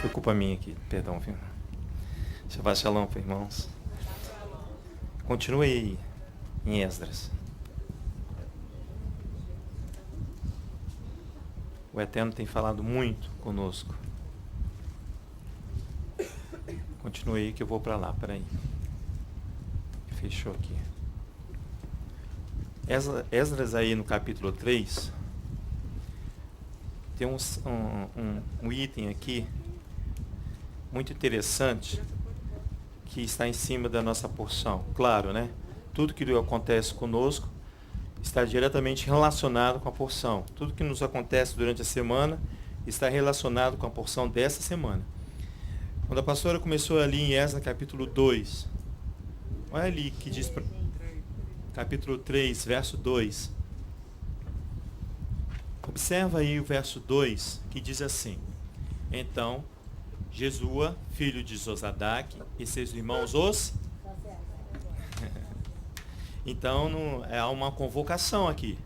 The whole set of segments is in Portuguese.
Foi culpa minha aqui, perdão, viu? Shabbat Shalom, irmãos. Continue aí em Esdras. O Eterno tem falado muito conosco. Continue aí que eu vou para lá, peraí. Fechou aqui. Esdras aí no capítulo 3, tem um item aqui muito interessante que está em cima da nossa porção. Claro, né? Tudo que acontece conosco está diretamente relacionado com a porção. Tudo que nos acontece durante a semana está relacionado com a porção dessa semana. Quando a pastora começou ali em Esdras capítulo 2, olha ali que diz, capítulo 3, verso 2. Observa aí o verso 2, que diz assim: Então, Jesua, filho de Zosadac, e seus irmãos os... Então, há uma convocação aqui.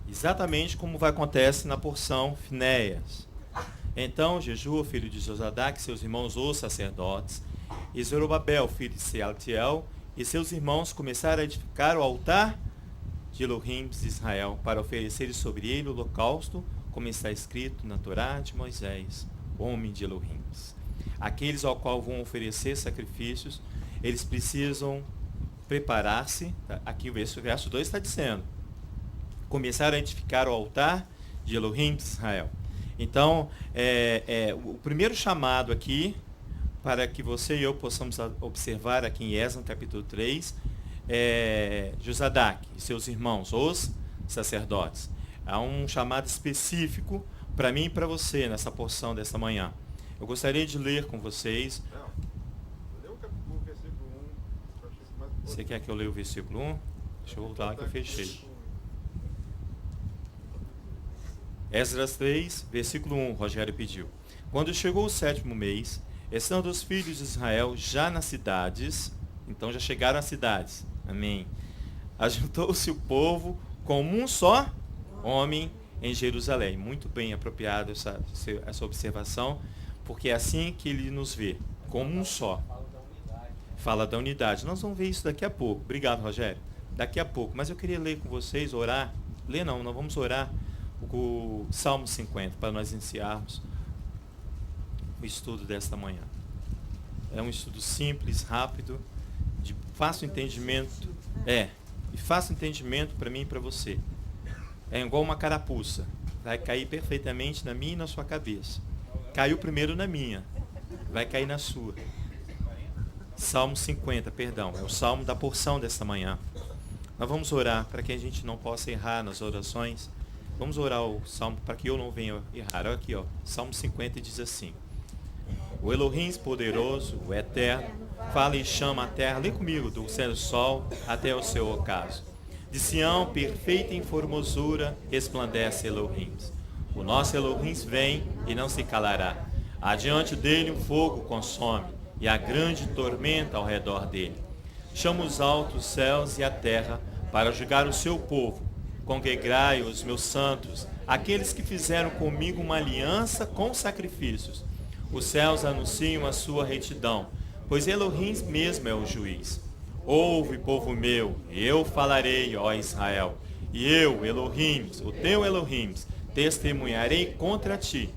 Exatamente como vai acontecer na porção Finéias. Então, Jesua, filho de Zosadac, seus irmãos os sacerdotes, e Zorobabel, filho de Sealtiel, e seus irmãos começaram a edificar o altar de Elohim de Israel, para oferecer sobre ele o holocausto, como está escrito na Torá de Moisés, homem de Elohim. Aqueles ao qual vão oferecer sacrifícios, eles precisam preparar-se. Aqui o verso 2 está dizendo: começaram a edificar o altar de Elohim de Israel. Então, o primeiro chamado aqui, para que você e eu possamos observar aqui em Esdras, capítulo 3, Josadac e seus irmãos, os sacerdotes. Há um chamado específico para mim e para você nessa porção dessa manhã. Eu gostaria de ler com vocês. Lê o versículo 1. Você quer que eu leia o versículo 1? Deixa eu voltar lá que eu fechei. Esdras 3, versículo 1, Rogério pediu. Quando chegou o 7º mês, estando os filhos de Israel já nas cidades, então já chegaram às cidades, amém. Ajuntou-se o povo como um só homem em Jerusalém. Muito bem apropriado essa observação, porque é assim que ele nos vê, como um só. Fala da unidade. Nós vamos ver isso daqui a pouco. Obrigado, Rogério. Daqui a pouco. Mas eu queria ler com vocês, orar. Ler não, nós vamos orar o Salmo 50, para nós iniciarmos o estudo desta manhã. É um estudo simples, rápido, de fácil entendimento. E fácil entendimento para mim e para você. É igual uma carapuça. Vai cair perfeitamente na minha e na sua cabeça. Caiu primeiro na minha, vai cair na sua. Salmo 50, perdão, é o salmo da porção desta manhã. Nós vamos orar para que a gente não possa errar nas orações. Vamos orar o salmo para que eu não venha errar. Olha aqui, ó, Salmo 50 diz assim: O Elohim poderoso, o eterno, fala e chama a terra. Lê comigo, do céu do sol até o seu ocaso. De Sião, perfeita em formosura, resplandece Elohim. O nosso Elohim vem e não se calará. Adiante dele um fogo consome, e a grande tormenta ao redor dele. Chama os altos céus e a terra para julgar o seu povo. Congregai os meus santos, aqueles que fizeram comigo uma aliança com sacrifícios. Os céus anunciam a sua retidão, pois Elohim mesmo é o juiz. Ouve, povo meu, eu falarei, ó Israel, e eu, Elohim, o teu Elohim, testemunharei contra ti.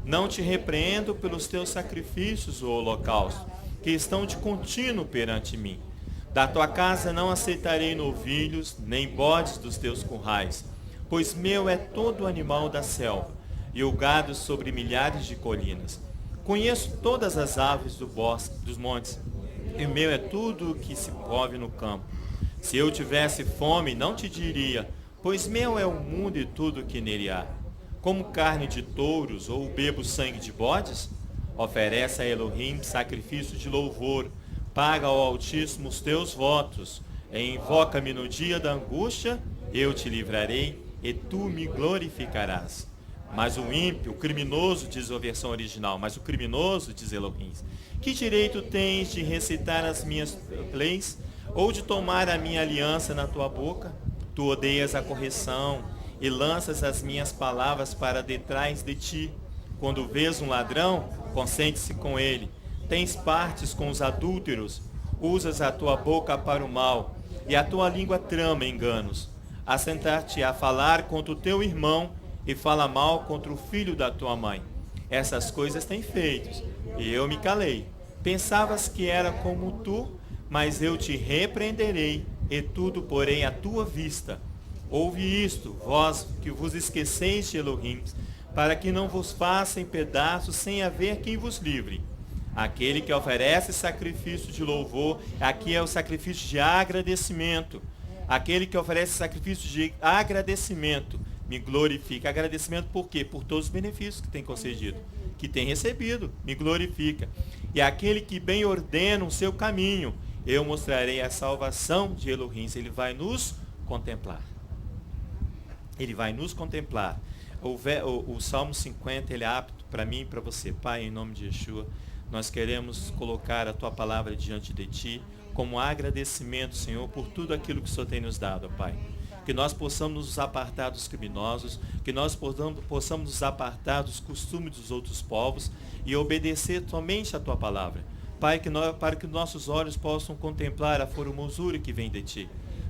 Não te repreendo pelos teus sacrifícios, o holocausto, que estão de contínuo perante mim. Da tua casa não aceitarei novilhos, nem bodes dos teus currais, pois meu é todo o animal da selva, e o gado sobre milhares de colinas. Conheço todas as aves do bosque, dos montes, e meu é tudo o que se move no campo. Se eu tivesse fome, não te diria, pois meu é o mundo e tudo o que nele há. Como carne de touros ou bebo sangue de bodes? Oferece a Elohim sacrifício de louvor, paga ao Altíssimo os teus votos, e invoca-me no dia da angústia, eu te livrarei, e tu me glorificarás. Mas o ímpio, o criminoso, diz a versão original, mas o criminoso, diz Elohim, que direito tens de recitar as minhas leis, ou de tomar a minha aliança na tua boca? Tu odeias a correção, e lanças as minhas palavras para detrás de ti. Quando vês um ladrão, consente-se com ele. Tens partes com os adúlteros, usas a tua boca para o mal, e a tua língua trama enganos. Assentar-te a falar contra o teu irmão, e fala mal contra o filho da tua mãe. Essas coisas têm feito, e eu me calei. Pensavas que era como tu, mas eu te repreenderei, e tudo porém à tua vista. Ouve isto, vós que vos esqueceis de Elohim, para que não vos faça em pedaços sem haver quem vos livre. Aquele que oferece sacrifício de louvor, aqui é o sacrifício de agradecimento. Aquele que oferece sacrifício de agradecimento me glorifica. Agradecimento por quê? Por todos os benefícios que tem concedido, que tem recebido, me glorifica. E aquele que bem ordena o seu caminho, eu mostrarei a salvação de Elohim. Ele vai nos contemplar. Ele vai nos contemplar. O Salmo 50, ele é apto para mim e para você. Pai, em nome de Yeshua, nós queremos colocar a Tua palavra diante de Ti, como agradecimento, Senhor, por tudo aquilo que o Senhor tem nos dado, Pai. Que nós possamos nos apartar dos criminosos, que nós possamos nos apartar dos costumes dos outros povos e obedecer somente a Tua palavra. Pai, para que nossos olhos possam contemplar a formosura que vem de Ti.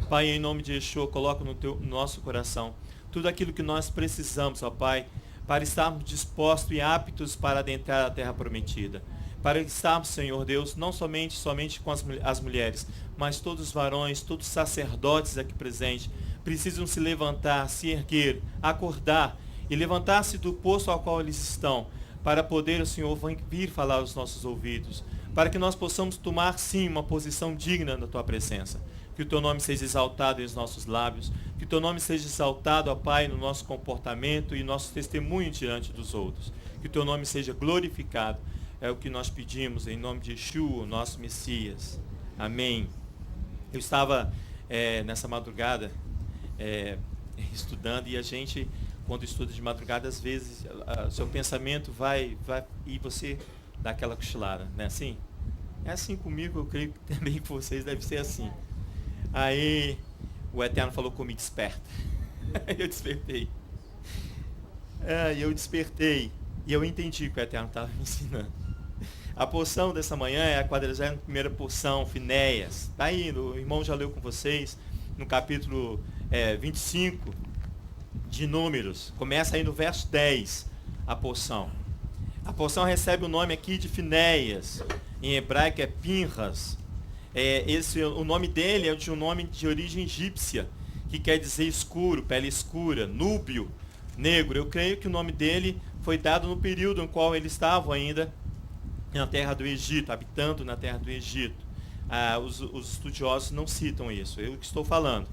Pai, em nome de Yeshua, coloca no nosso coração tudo aquilo que nós precisamos, ó Pai, para estarmos dispostos e aptos para adentrar a terra prometida. Para estarmos, Senhor Deus, não somente com as mulheres, mas todos os varões, todos os sacerdotes aqui presentes, precisam se levantar, se erguer, acordar e levantar-se do posto ao qual eles estão, para poder o Senhor vir falar aos nossos ouvidos, para que nós possamos tomar, sim, uma posição digna da Tua presença. Que o Teu nome seja exaltado em nossos lábios, que o Teu nome seja exaltado, ó Pai, no nosso comportamento e nosso testemunho diante dos outros. Que o Teu nome seja glorificado. É o que nós pedimos em nome de Yeshua, nosso Messias. Amém. Eu estava nessa madrugada estudando, e a gente, quando estuda de madrugada, às vezes seu pensamento vai e você dá aquela cochilada, não é assim? É assim comigo, eu creio que também com vocês deve ser assim. Aí o Eterno falou comigo: desperta. Eu despertei. Eu despertei e eu entendi que o Eterno estava me ensinando. A porção dessa manhã é a 41ª porção, Finéias. Está aí, o irmão já leu com vocês, no capítulo 25 de Números. Começa aí no verso 10, a porção. A porção recebe o nome aqui de Finéias. Em hebraico é Pinhas. O nome dele é de um nome de origem egípcia, que quer dizer escuro, pele escura, núbio, negro. Eu creio que o nome dele foi dado no período em qual eles estavam ainda na terra do Egito, habitando na terra do Egito. Os estudiosos não citam isso, eu que estou falando.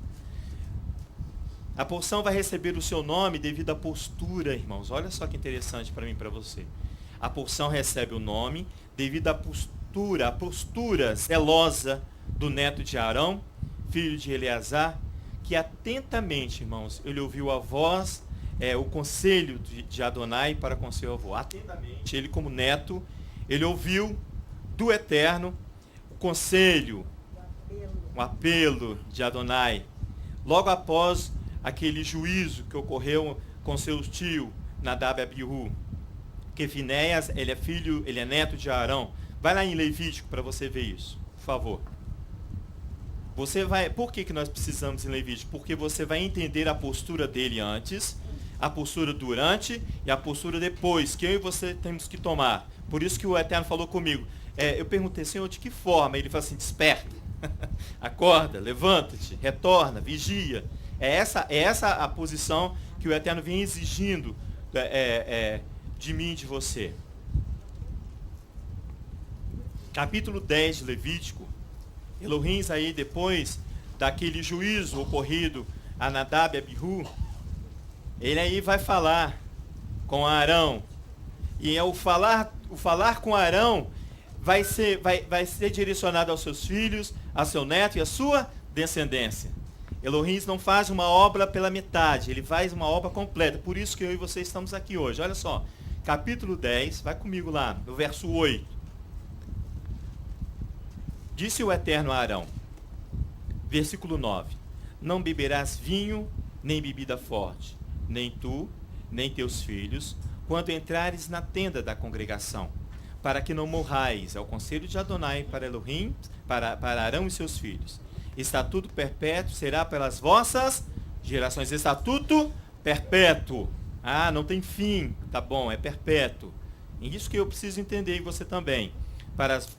A porção vai receber o seu nome devido à postura, irmãos. Olha só que interessante para mim e para você. A porção recebe o nome devido à postura, a postura zelosa do neto de Arão, filho de Eleazar, que atentamente, irmãos, ele ouviu a voz, o conselho de Adonai para com seu avô. Atentamente, ele como neto, ele ouviu do Eterno o conselho, o apelo de Adonai. Logo após aquele juízo que ocorreu com seu tio, Nadab e Abiú, que Finéias, ele é neto de Arão. Vai lá em Levítico para você ver isso, por favor. Por que nós precisamos em Levítico? Porque você vai entender a postura dele antes, a postura durante e a postura depois, que eu e você temos que tomar. Por isso que o Eterno falou comigo. Eu perguntei: Senhor, de que forma? Ele falou assim: desperta, acorda, levanta-te, retorna, vigia. É essa a posição que o Eterno vem exigindo de mim e de você. Capítulo 10 de Levítico. Elohim aí, depois daquele juízo ocorrido a Nadab e Abiú, ele aí vai falar com Arão. E o falar com Arão vai ser direcionado aos seus filhos, a seu neto e a sua descendência. Elohim não faz uma obra pela metade, ele faz uma obra completa. Por isso que eu e você estamos aqui hoje. Olha só, capítulo 10, vai comigo lá, no verso 8. Disse o Eterno a Arão, versículo 9: não beberás vinho, nem bebida forte, nem tu, nem teus filhos, quando entrares na tenda da congregação, para que não morrais. É o conselho de Adonai para Elohim, para Arão e seus filhos. Estatuto perpétuo será pelas vossas gerações. Estatuto perpétuo. Ah, não tem fim. Tá bom, é perpétuo. É isso que eu preciso entender, e você também.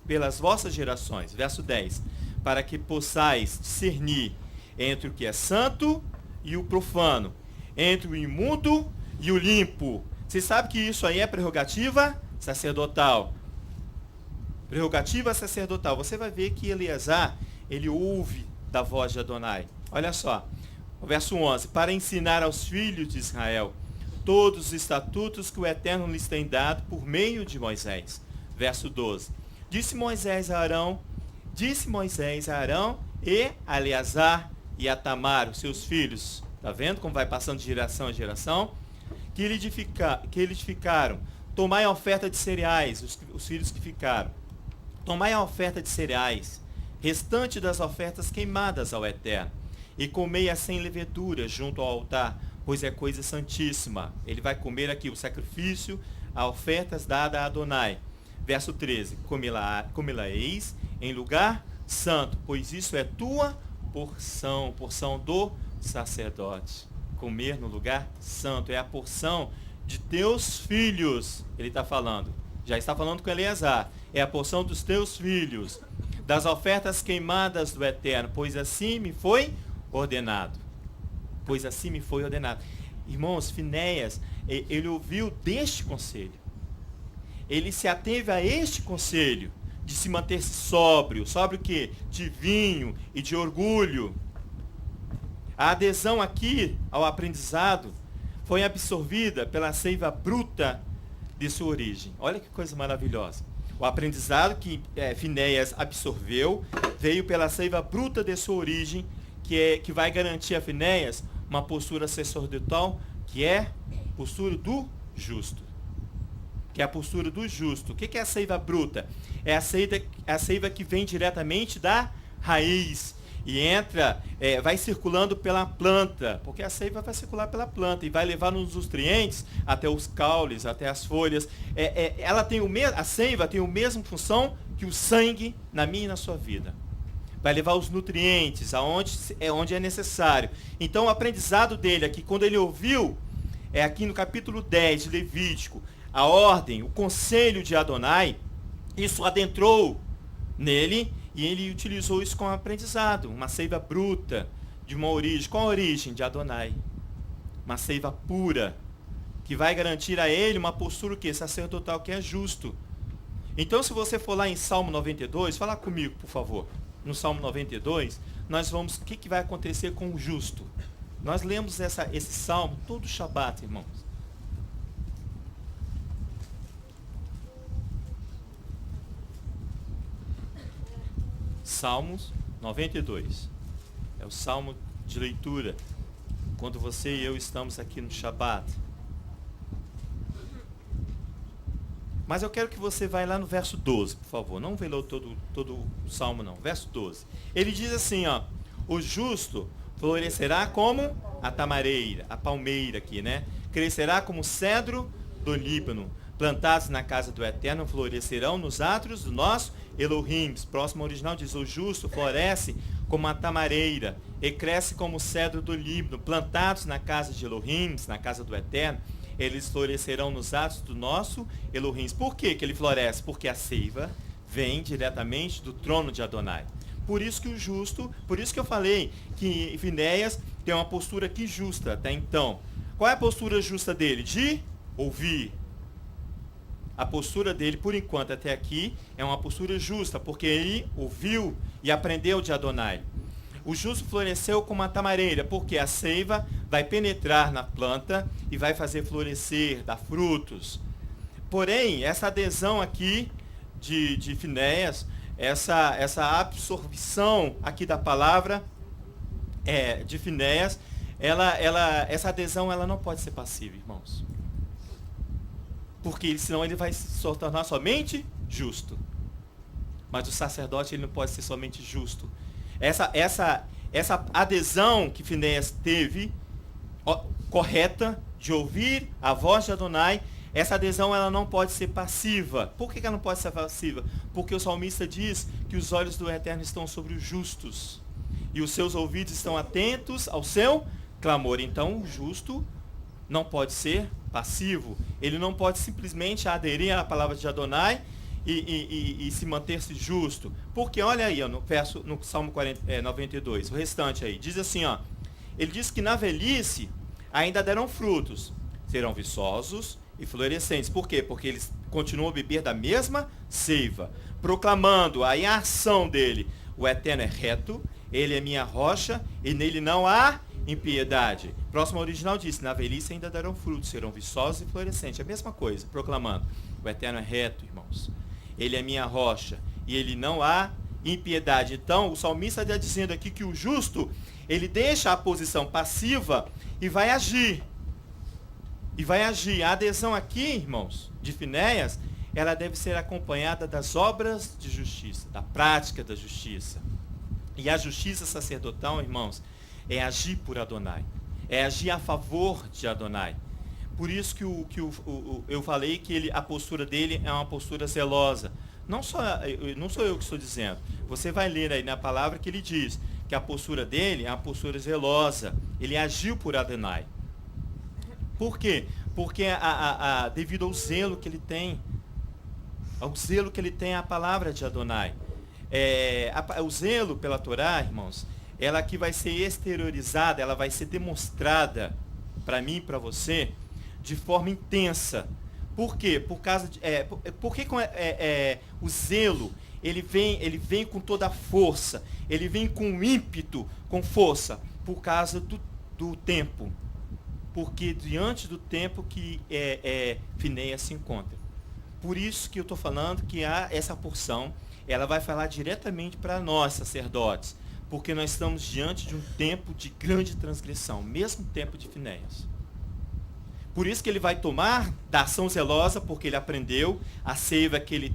Pelas vossas gerações. Verso 10. Para que possais discernir entre o que é santo e o profano, entre o imundo e o limpo. Você sabe que isso aí é prerrogativa sacerdotal. Prerrogativa sacerdotal. Você vai ver que Eleazar, ele ouve da voz de Adonai. Olha só, o verso 11. Para ensinar aos filhos de Israel todos os estatutos que o Eterno lhes tem dado por meio de Moisés. Verso 12. Disse Moisés a Arão e a Eleazar e a Tamar, os seus filhos. Está vendo como vai passando de geração a geração? Que eles ficaram. Tomai a oferta de cereais, os filhos que ficaram. Tomai a oferta de cereais, restante das ofertas queimadas ao Eterno, e comei-a sem levedura junto ao altar, pois é coisa santíssima. Ele vai comer aqui o sacrifício, a ofertas dada a Adonai. Verso 13. Comê-la-eis em lugar santo, pois isso é tua porção do sacerdote. Comer no lugar santo é a porção de teus filhos. Ele está falando. Já está falando com Eleazar. É a porção dos teus filhos, das ofertas queimadas do Eterno, pois assim me foi ordenado. Pois assim me foi ordenado. Irmãos, Finéias, ele ouviu deste conselho. Ele se ateve a este conselho de se manter-se sóbrio. Sóbrio o quê? De vinho e de orgulho. A adesão aqui ao aprendizado foi absorvida pela seiva bruta de sua origem. Olha que coisa maravilhosa. O aprendizado que Finéias absorveu veio pela seiva bruta de sua origem, que vai garantir a Finéias uma postura sacerdotal, que é a postura do justo. Que é a postura do justo. O que é a seiva bruta? É a seiva que vem diretamente da raiz e entra, vai circulando pela planta, porque a seiva vai circular pela planta e vai levar os nutrientes até os caules, até as folhas. A seiva tem a mesma função que o sangue na minha e na sua vida. Vai levar os nutrientes onde é necessário. Então o aprendizado dele aqui, quando ele ouviu, aqui no capítulo 10 de Levítico, a ordem, o conselho de Adonai, isso adentrou nele e ele utilizou isso como aprendizado. Uma seiva bruta, de uma origem. Qual a origem? De Adonai. Uma seiva pura, que vai garantir a ele uma postura que sacerdotal, que é justo. Então, se você for lá em Salmo 92, fala comigo, por favor. No Salmo 92, nós vamos, o que vai acontecer com o justo? Nós lemos esse Salmo todo Shabat, irmãos. Salmos 92. É o salmo de leitura. Quando você e eu estamos aqui no Shabat. Mas eu quero que você vá lá no verso 12, por favor. Não vê lá todo o salmo, não. Verso 12. Ele diz assim, ó. O justo florescerá como a tamareira, a palmeira aqui, né? Crescerá como o cedro do Líbano. Plantados na casa do Eterno, florescerão nos átrios do nosso Elohim. Próximo original diz, o justo floresce como a tamareira e cresce como o cedro do Líbano. Plantados na casa de Elohim, na casa do Eterno, eles florescerão nos átrios do nosso Elohim. Por que ele floresce? Porque a seiva vem diretamente do trono de Adonai. Por isso que o justo, por isso que eu falei que Finéias tem uma postura aqui justa até então. Qual é a postura justa dele? De ouvir. A postura dele, por enquanto, até aqui, é uma postura justa, porque ele ouviu e aprendeu de Adonai. O justo floresceu como a tamareira, porque a seiva vai penetrar na planta e vai fazer florescer, dar frutos. Porém, essa adesão aqui de Finéias, essa absorção aqui da palavra de Finéias, essa adesão ela não pode ser passiva, irmãos. Porque senão ele vai se tornar somente justo. Mas o sacerdote ele não pode ser somente justo. Essa adesão que Finéias teve, correta, de ouvir a voz de Adonai, Essa adesão ela não pode ser passiva. Por que ela não pode ser passiva? Porque o salmista diz que os olhos do Eterno estão sobre os justos e os seus ouvidos estão atentos ao seu clamor. Então o justo não pode ser passivo. Ele não pode simplesmente aderir à palavra de Adonai e se manter-se justo. Porque olha aí, ó, no Salmo 92, o restante aí, diz assim, ó, ele diz que na velhice ainda darão frutos, serão viçosos e florescentes. Por quê? Porque eles continuam a beber da mesma seiva, proclamando aí a ação dele. O Eterno é reto, ele é minha rocha e nele não há impiedade. Próximo original diz, na velhice ainda darão frutos, serão viçosos e florescentes. É a mesma coisa, proclamando. O Eterno é reto, irmãos. Ele é minha rocha e ele não há impiedade. Então, o salmista está dizendo aqui que o justo, ele deixa a posição passiva e vai agir. E vai agir. A adesão aqui, irmãos, de Finéias, ela deve ser acompanhada das obras de justiça, da prática da justiça. E a justiça sacerdotal, irmãos, é agir por Adonai. É agir a favor de Adonai. Por isso que eu falei que a postura dele é uma postura zelosa. Não sou eu que estou dizendo. Você vai ler aí na palavra que ele diz que a postura dele é uma postura zelosa. Ele agiu por Adonai. Por quê? Porque devido ao zelo que ele tem, à palavra de Adonai. O zelo pela Torá, irmãos, ela que vai ser exteriorizada, ela vai ser demonstrada para mim e para você de forma intensa. Por quê? Porque o zelo, ele vem com toda a força, ele vem com ímpeto, com força, por causa do tempo. Porque diante do tempo que Finéias se encontra. Por isso que eu estou falando que essa porção, ela vai falar diretamente para nós, sacerdotes, porque nós estamos diante de um tempo de grande transgressão, mesmo tempo de Finéias. Por isso que ele vai tomar da ação zelosa, porque ele aprendeu a seiva que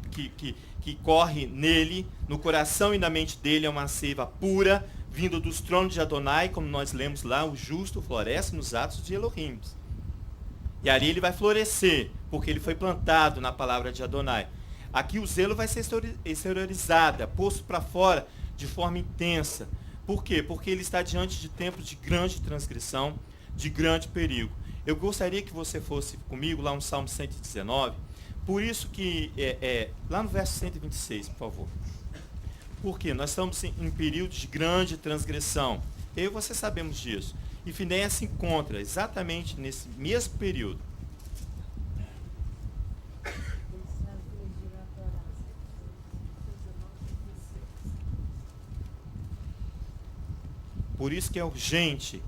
corre nele, no coração e na mente dele, é uma seiva pura, vindo dos tronos de Adonai, como nós lemos lá, o justo floresce nos atos de Elohim. E ali ele vai florescer, porque ele foi plantado na palavra de Adonai. Aqui o zelo vai ser exteriorizado, posto para fora de forma intensa. Por quê? Porque ele está diante de tempos de grande transgressão, de grande perigo. Eu gostaria que você fosse comigo lá no Salmo 119, por isso que, lá no verso 126, por favor. Porque nós estamos em período de grande transgressão. Eu e você sabemos disso. E Finéias se encontra exatamente nesse mesmo período. Por isso que é urgente,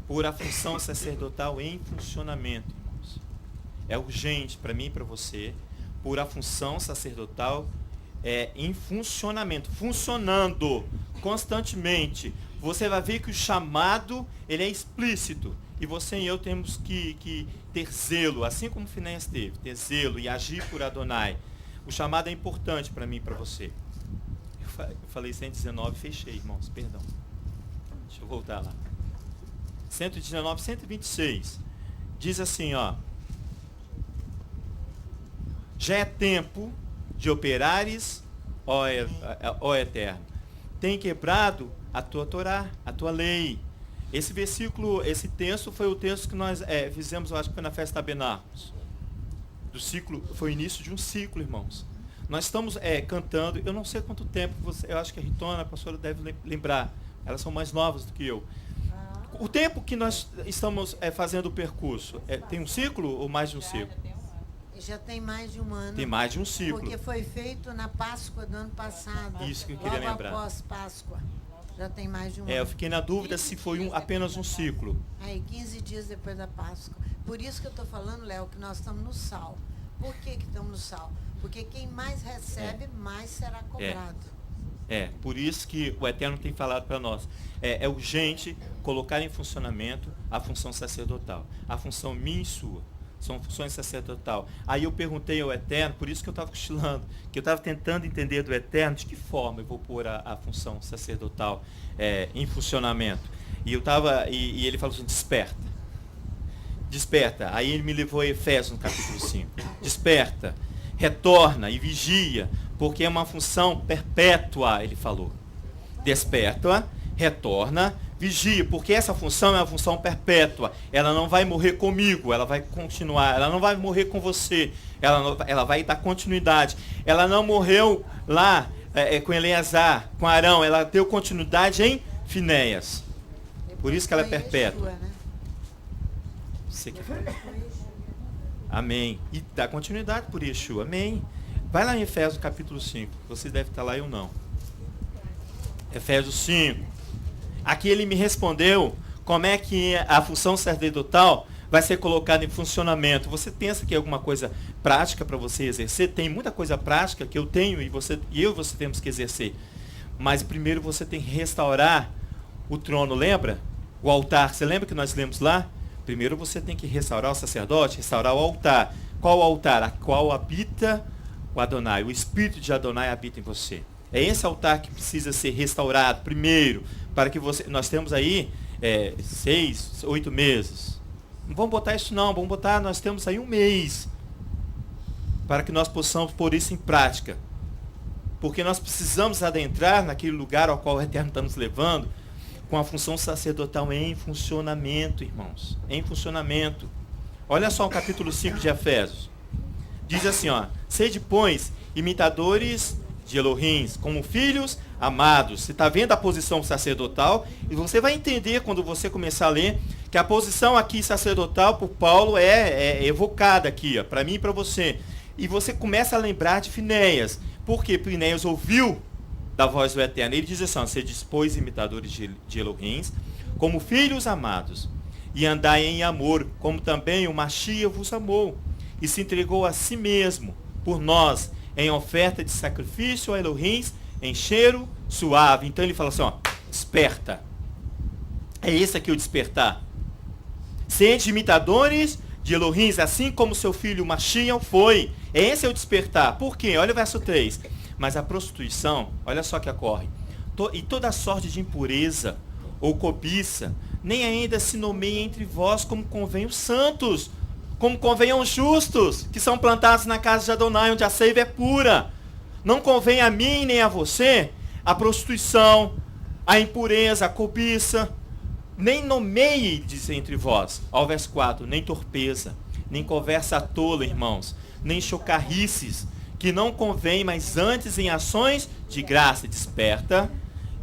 por a função sacerdotal em funcionamento, irmãos. É urgente para mim e para você, por a função sacerdotal em funcionamento, funcionando constantemente. Você vai ver que o chamado, ele é explícito. E você e eu temos que ter zelo, assim como Finéias teve, ter zelo e agir por Adonai. O chamado é importante para mim e para você. Eu falei 119, fechei, irmãos, perdão. Deixa eu voltar lá. 119, 126. Diz assim, ó. Já é tempo de operares, ó Eterno. Tem quebrado a tua Torá, a tua lei. Esse versículo, esse texto foi o texto que nós fizemos, eu acho que foi na festa Tabernáculos. Do ciclo, foi o início de um ciclo, irmãos. Nós estamos cantando, eu não sei quanto tempo, eu acho que a Ritona, a pastora, deve lembrar. Elas são mais novas do que eu. O tempo que nós estamos fazendo o percurso, tem um ciclo ou mais de um ciclo? Já tem mais de um ano. Tem mais de um ciclo. Porque foi feito na Páscoa do ano passado. Isso que eu queria lembrar. Após Páscoa. Já tem mais de um ano. Eu fiquei na dúvida se foi apenas um ciclo. Aí, 15 dias depois da Páscoa. Por isso que eu estou falando, Léo, que nós estamos no sal. Por que estamos no sal? Porque quem mais recebe, mais será cobrado. Por isso que o Eterno tem falado para nós. É urgente colocar em funcionamento a função sacerdotal. A função minha e sua. São funções sacerdotal. Aí eu perguntei ao Eterno, por isso que eu estava cochilando, que eu estava tentando entender do Eterno de que forma eu vou pôr a função sacerdotal em funcionamento. E ele falou assim, desperta. Desperta. Aí ele me levou a Efésios no capítulo 5. Desperta, retorna e vigia, porque é uma função perpétua, ele falou. Desperta, retorna, vigia, porque essa função é uma função perpétua. Ela não vai morrer comigo, ela vai continuar. Ela não vai morrer com você, ela vai dar continuidade. Ela não morreu lá com Eleazar, com Arão, ela deu continuidade em Finéias. Por isso que ela é perpétua. Você quer falar? Amém. E dá continuidade por Yeshua. Amém. Vai lá em Efésios capítulo 5. Você deve estar lá, eu não. Efésios 5. Aqui ele me respondeu como é que a função sacerdotal vai ser colocada em funcionamento. Você pensa que é alguma coisa prática para você exercer? Tem muita coisa prática que eu tenho e eu e você temos que exercer. Mas primeiro você tem que restaurar o trono, lembra? O altar. Você lembra que nós lemos lá? Primeiro você tem que restaurar o sacerdote, restaurar o altar. Qual o altar? A qual habita o Adonai. O Espírito de Adonai habita em você. É esse altar que precisa ser restaurado primeiro, para que você... Nós temos aí 6, 8 meses. Não vamos botar isso não, vamos botar, nós temos aí 1 mês, para que nós possamos pôr isso em prática. Porque nós precisamos adentrar naquele lugar ao qual o Eterno está nos levando, com a função sacerdotal em funcionamento, irmãos. Em funcionamento. Olha só o capítulo 5 de Efésios. Diz assim, ó: sede, pois, imitadores de Elohim, como filhos amados. Você está vendo a posição sacerdotal, e você vai entender quando você começar a ler, que a posição aqui sacerdotal por Paulo é evocada aqui, para mim e para você. E você começa a lembrar de Finéias. Porque Finéias ouviu da voz do Eterno. Ele diz assim: sede, pois, imitadores de Elohim, como filhos amados, e andai em amor, como também o Machia vos amou, e se entregou a si mesmo por nós, em oferta de sacrifício a Elohim, em cheiro suave. Então ele fala assim, ó: desperta. É esse aqui o despertar. Sede imitadores de Elohim, assim como seu filho Machia foi. Esse é o despertar. Por quê? Olha o verso 3. Mas a prostituição, olha só que ocorre. E toda sorte de impureza ou cobiça, nem ainda se nomeia entre vós como convém os santos, como convém aos justos, que são plantados na casa de Adonai, onde a seiva é pura. Não convém a mim nem a você a prostituição, a impureza, a cobiça. Nem nomeie, diz entre vós. Ao verso 4, nem torpeza, nem conversa tola, irmãos, nem chocarrices, que não convém, mas antes em ações de graça. Desperta,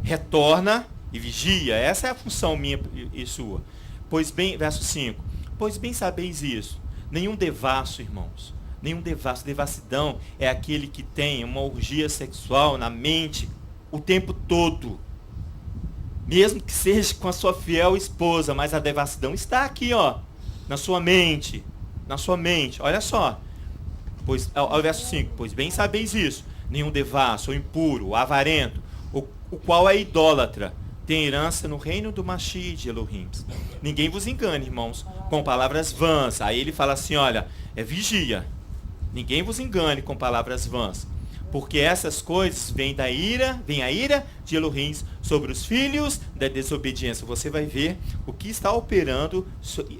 retorna e vigia. Essa é a função minha e sua. Pois bem, verso 5, pois bem sabeis isso, nenhum devasso, irmãos, nenhum devasso, devassidão é aquele que tem uma orgia sexual na mente o tempo todo, mesmo que seja com a sua fiel esposa, mas a devassidão está aqui, ó, na sua mente, olha só. Pois, ao verso 5, pois bem sabeis isso, nenhum devasso, ou impuro, ou avarento, o qual é idólatra, tem herança no reino do Machia de Elohim. Ninguém vos engane, irmãos, com palavras vãs. Aí ele fala assim, olha, vigia. Ninguém vos engane com palavras vãs, porque essas coisas vem a ira de Elohim sobre os filhos da desobediência. Você vai ver o que está operando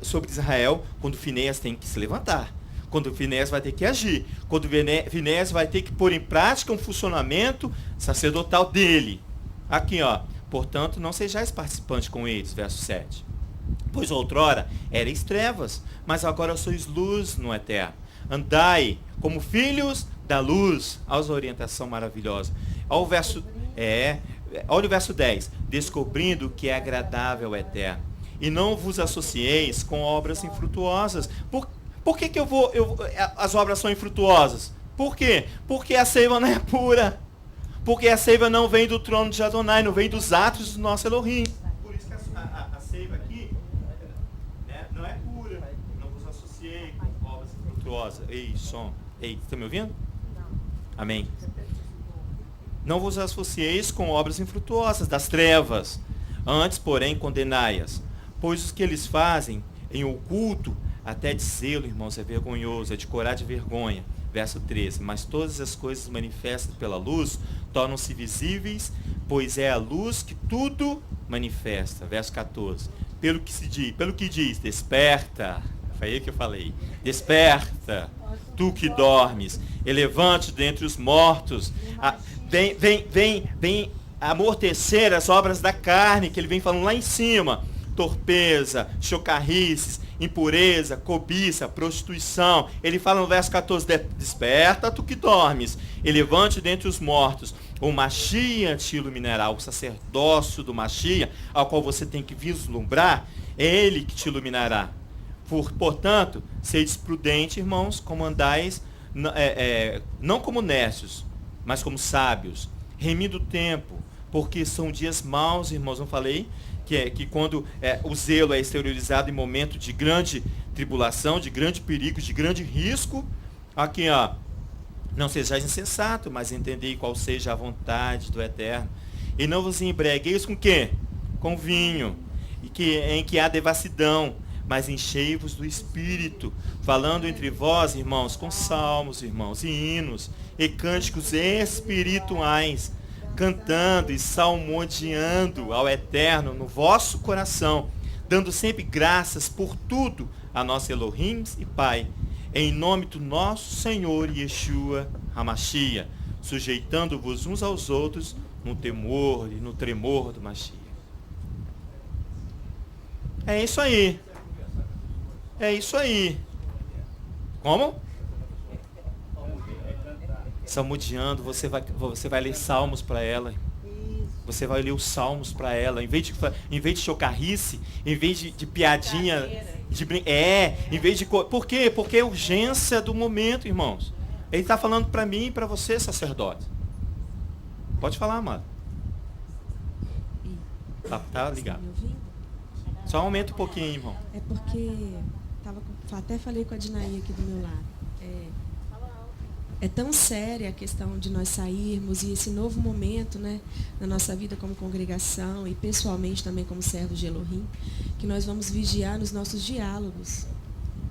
sobre Israel quando Finéias tem que se levantar. Quando Finéias vai ter que agir. Quando Finéias vai ter que pôr em prática um funcionamento sacerdotal dele. Aqui, ó. Portanto, não sejais participantes com eles. Verso 7. Pois outrora erais trevas, mas agora sois luz no eterno. Andai como filhos da luz. Olha a orientação maravilhosa. Olha o verso 10. Descobrindo o que é agradável ao eterno. E não vos associeis com obras infrutuosas. Por que as obras são infrutuosas? Por quê? Porque a seiva não é pura. Porque a seiva não vem do trono de Adonai, não vem dos atos do nosso Elohim. Por isso que a seiva aqui não é pura. Não vos associei com obras infrutuosas. Ei, som. Ei, está me ouvindo? Não. Amém. Não vos associeis com obras infrutuosas das trevas. Antes, porém, condenai-as. Pois os que eles fazem em oculto, até de zelo, irmãos, é vergonhoso, é de corar de vergonha. Verso 13, mas todas as coisas manifestas pela luz tornam-se visíveis, pois é a luz que tudo manifesta. Verso 14, pelo que diz, desperta, Foi aí que eu falei. Desperta, tu que dormes, e levante dentre os mortos. Vem amortecer as obras da carne, que ele vem falando lá em cima. Torpeza, chocarrices, impureza, cobiça, prostituição. Ele fala no verso 14, desperta tu que dormes, e levante dentre os mortos. O Machia te iluminará, o sacerdócio do Machia, ao qual você tem que vislumbrar, é ele que te iluminará. Portanto, sedes prudentes, irmãos, como andais, não como nécios, mas como sábios, remindo o tempo, porque são dias maus, irmãos, não falei? Que quando o zelo é exteriorizado em momento de grande tribulação, de grande perigo, de grande risco, aqui, ó, não sejais insensato, mas entendei qual seja a vontade do Eterno. E não vos embregueis com quê? Com vinho, em que há devassidão, mas enchei-vos do Espírito, falando entre vós, irmãos, com salmos, irmãos, e hinos, e cânticos espirituais, cantando e salmodiando ao Eterno no vosso coração, dando sempre graças por tudo a nosso Elohim e Pai, em nome do nosso Senhor Yeshua HaMashiach, sujeitando-vos uns aos outros no temor e no tremor do Mashiach. É isso aí. É isso aí. Como? Salmodiando, você vai ler salmos para ela. Você vai ler os salmos para ela. Em vez de chocarrice, em vez de piadinha, em vez de... Por quê? Porque é urgência do momento, irmãos. Ele está falando para mim e para você, sacerdote. Pode falar, amado. Tá ligado. Só aumenta um pouquinho, irmão. É porque até falei com a Dinaí aqui do meu lado. É tão séria a questão de nós sairmos e esse novo momento, né, na nossa vida como congregação e pessoalmente também como servos de Elohim, que nós vamos vigiar nos nossos diálogos.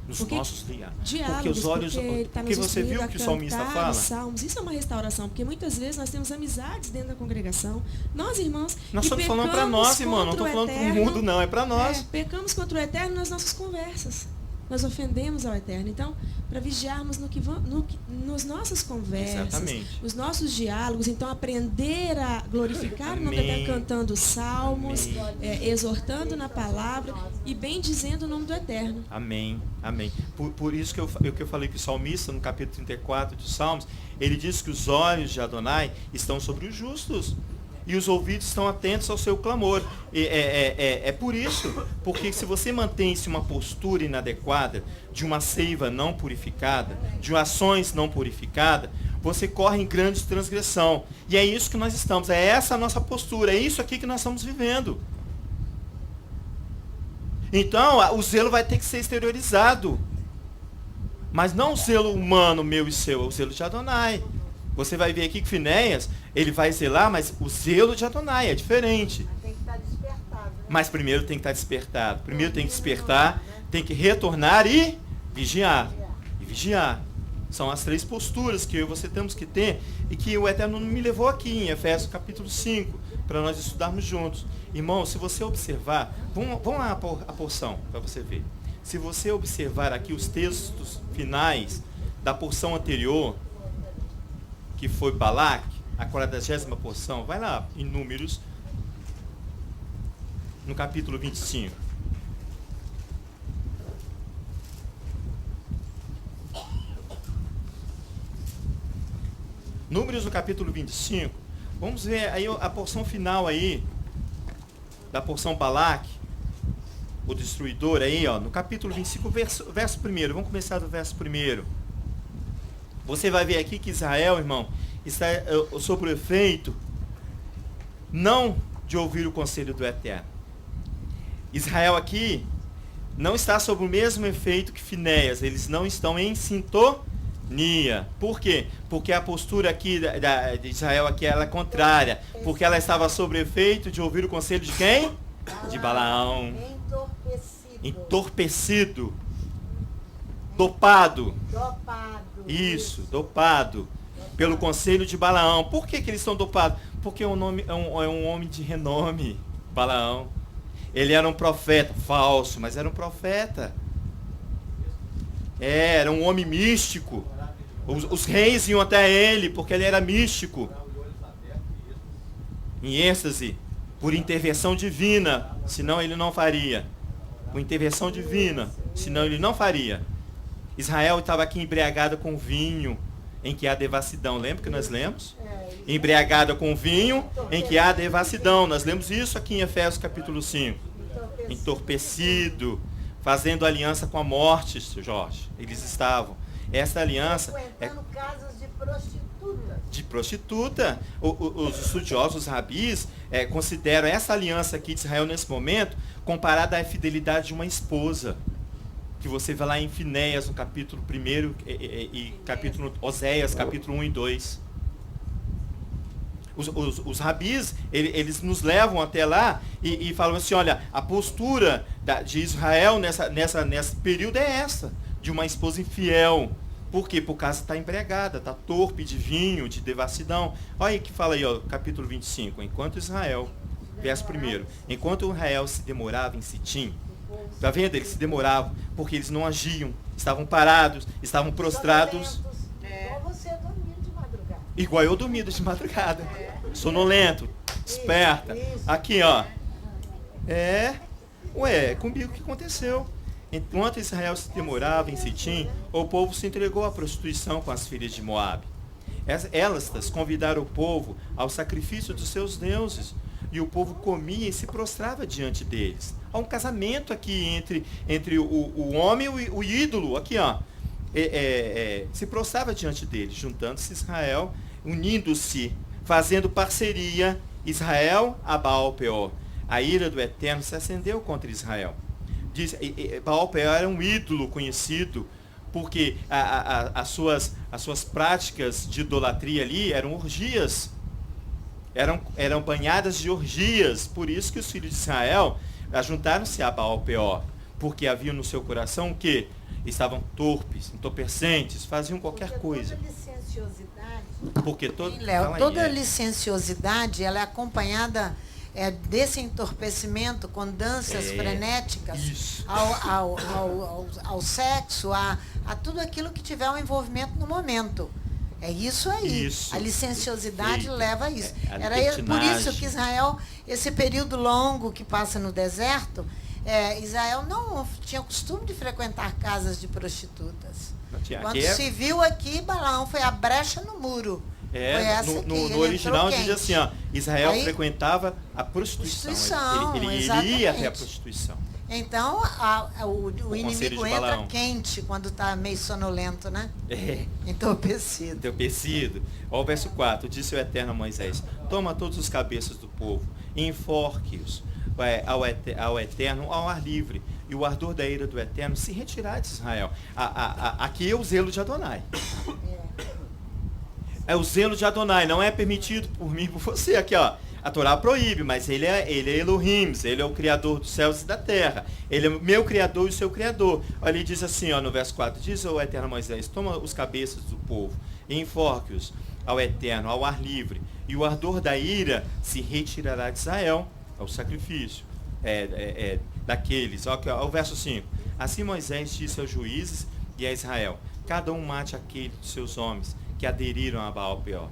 Nossos diálogos. Porque os olhos. Porque você viu o que o salmista fala? Salmos. Isso é uma restauração, porque muitas vezes nós temos amizades dentro da congregação. Nós, irmãos, nós estamos falando para nós, irmão. Não estou falando para o mundo, não. É para nós. Pecamos contra o Eterno nas nossas conversas. Nós ofendemos ao Eterno. Então, para vigiarmos nos nossas conversas, exatamente, nos nossos diálogos, então aprender a glorificar o nome do Eterno, cantando salmos, exortando na palavra e bem dizendo o nome do Eterno. Amém, amém. Por isso que eu falei que o salmista, no capítulo 34 dos Salmos, ele diz que os olhos de Adonai estão sobre os justos. E os ouvidos estão atentos ao seu clamor. É por isso, porque se você mantém-se uma postura inadequada, de uma seiva não purificada, de ações não purificadas, você corre em grande transgressão. E é isso que nós estamos, é essa a nossa postura, é isso aqui que nós estamos vivendo. Então, o zelo vai ter que ser exteriorizado. Mas não o zelo humano, meu e seu, é o zelo de Adonai. Você vai ver aqui que Finéias, ele vai zelar, mas o zelo de Adonai é diferente. Tem que estar despertado. Né? Mas primeiro tem que estar despertado. Primeiro tem que despertar, tem que retornar e vigiar. E vigiar. São as três posturas que eu e você temos que ter e que o Eterno me levou aqui em Efésios capítulo 5, para nós estudarmos juntos. Irmão, se você observar, vamos lá a porção, para você ver. Se você observar aqui os textos finais da porção anterior, que foi Balac, a 40ª porção, vai lá em Números, no capítulo 25. Números no capítulo 25, vamos ver aí a porção final aí, da porção Balac, o destruidor aí, ó, no capítulo 25, verso 1, vamos começar do verso 1. Você vai ver aqui que Israel, irmão, está sob o efeito não de ouvir o conselho do Eterno. Israel aqui não está sob o mesmo efeito que Finéias, eles não estão em sintonia. Por quê? Porque a postura aqui de Israel aqui ela é contrária, porque ela estava sob o efeito de ouvir o conselho de quem? De Balaão. Entorpecido. Dopado. Isso, dopado pelo conselho de Balaão. Por que eles estão dopados? Porque é um homem de renome, Balaão. Ele era um profeta, falso, mas era um profeta. Era um homem místico. Os reis iam até ele, porque ele era místico. Em êxtase, por intervenção divina, senão ele não faria. Por intervenção divina, senão ele não faria. Israel estava aqui embriagada com vinho, em que há devassidão. Lembra que nós lemos? Embriagada com vinho, em que há devassidão. Nós lemos isso aqui em Efésios capítulo 5. Entorpecido, fazendo aliança com a morte, Jorge. Eles estavam. Essa aliança frequentando casas de prostitutas. De prostituta. Os estudiosos, os rabis, consideram essa aliança aqui de Israel nesse momento comparada à fidelidade de uma esposa. Que você vê lá em Finéias, no capítulo 1 e capítulo Oséias, capítulo 1 e 2. Os rabis, eles nos levam até lá e falam assim, olha, a postura de Israel nesse período é essa, de uma esposa infiel. Por quê? Por causa está embriagada, está torpe de vinho, de devassidão. Olha aí que fala aí, ó, capítulo 25. Enquanto Israel, verso 1, enquanto Israel se demorava em Sitim, está vendo? Eles se demoravam, porque eles não agiam, estavam parados, estavam prostrados. Igual você dormindo de madrugada. Igual eu dormindo de madrugada. Sonolento, esperta. Isso. Aqui, ó. Comigo o que aconteceu? Enquanto Israel se demorava em Sitim, o povo se entregou à prostituição com as filhas de Moabe. Elas convidaram o povo ao sacrifício dos seus deuses, e o povo comia e se prostrava diante deles. Há um casamento aqui entre o homem e o ídolo, aqui, ó. Se prostrava diante deles, juntando-se Israel, unindo-se, fazendo parceria, Israel a Baal-peor. A ira do Eterno se acendeu contra Israel. Baal-peor era um ídolo conhecido, porque as suas práticas de idolatria ali eram orgias, eram banhadas de orgias. Por isso que os filhos de Israel juntaram-se a Baal-peor, porque havia no seu coração o quê? Estavam torpes, entorpecentes, faziam qualquer coisa. Toda licenciosidade, Porque toda licenciosidade, ela é acompanhada desse entorpecimento com danças frenéticas ao sexo, a tudo aquilo que tiver um envolvimento no momento. É isso aí. Isso. A licenciosidade leva a isso. Era por libertinagem. isso que Israel, esse período longo que passa no deserto, Israel não tinha costume de frequentar casas de prostitutas. Quando se viu aqui, Balaão foi a brecha no muro. No original diz assim, ó, Israel frequentava a prostituição. Ele ia até a prostituição. Então, o inimigo entra quente quando está meio sonolento, né? Entorpecido. Olha o verso 4. Disse o Eterno a Moisés, toma todos os cabeças do povo e enforque-os ao Eterno ao ar livre, e o ardor da ira do Eterno se retirar de Israel. Aqui é o zelo de Adonai. É o zelo de Adonai, não é permitido por mim e por você. Aqui, ó, a Torá proíbe, mas ele é Elohim, ele é o Criador dos céus e da terra. Ele é meu Criador e o seu Criador. Olha, ele diz assim, ó, no verso 4, diz o Eterno a Moisés, toma os cabeças do povo e enforque-os ao Eterno, ao ar livre, e o ardor da ira se retirará de Israel, ao sacrifício daqueles. Ó, o verso 5. Assim Moisés disse aos juízes e a Israel, cada um mate aquele dos seus homens que aderiram a Baal-peor.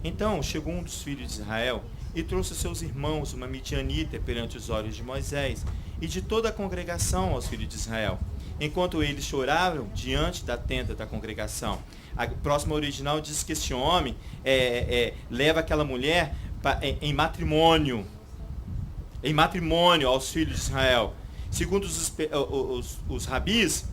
Então chegou um dos filhos de Israel e trouxe seus irmãos uma midianita perante os olhos de Moisés e de toda a congregação aos filhos de Israel, enquanto eles choravam diante da tenda da congregação. A próxima original diz que esse homem leva aquela mulher em matrimônio aos filhos de Israel. Segundo os rabis,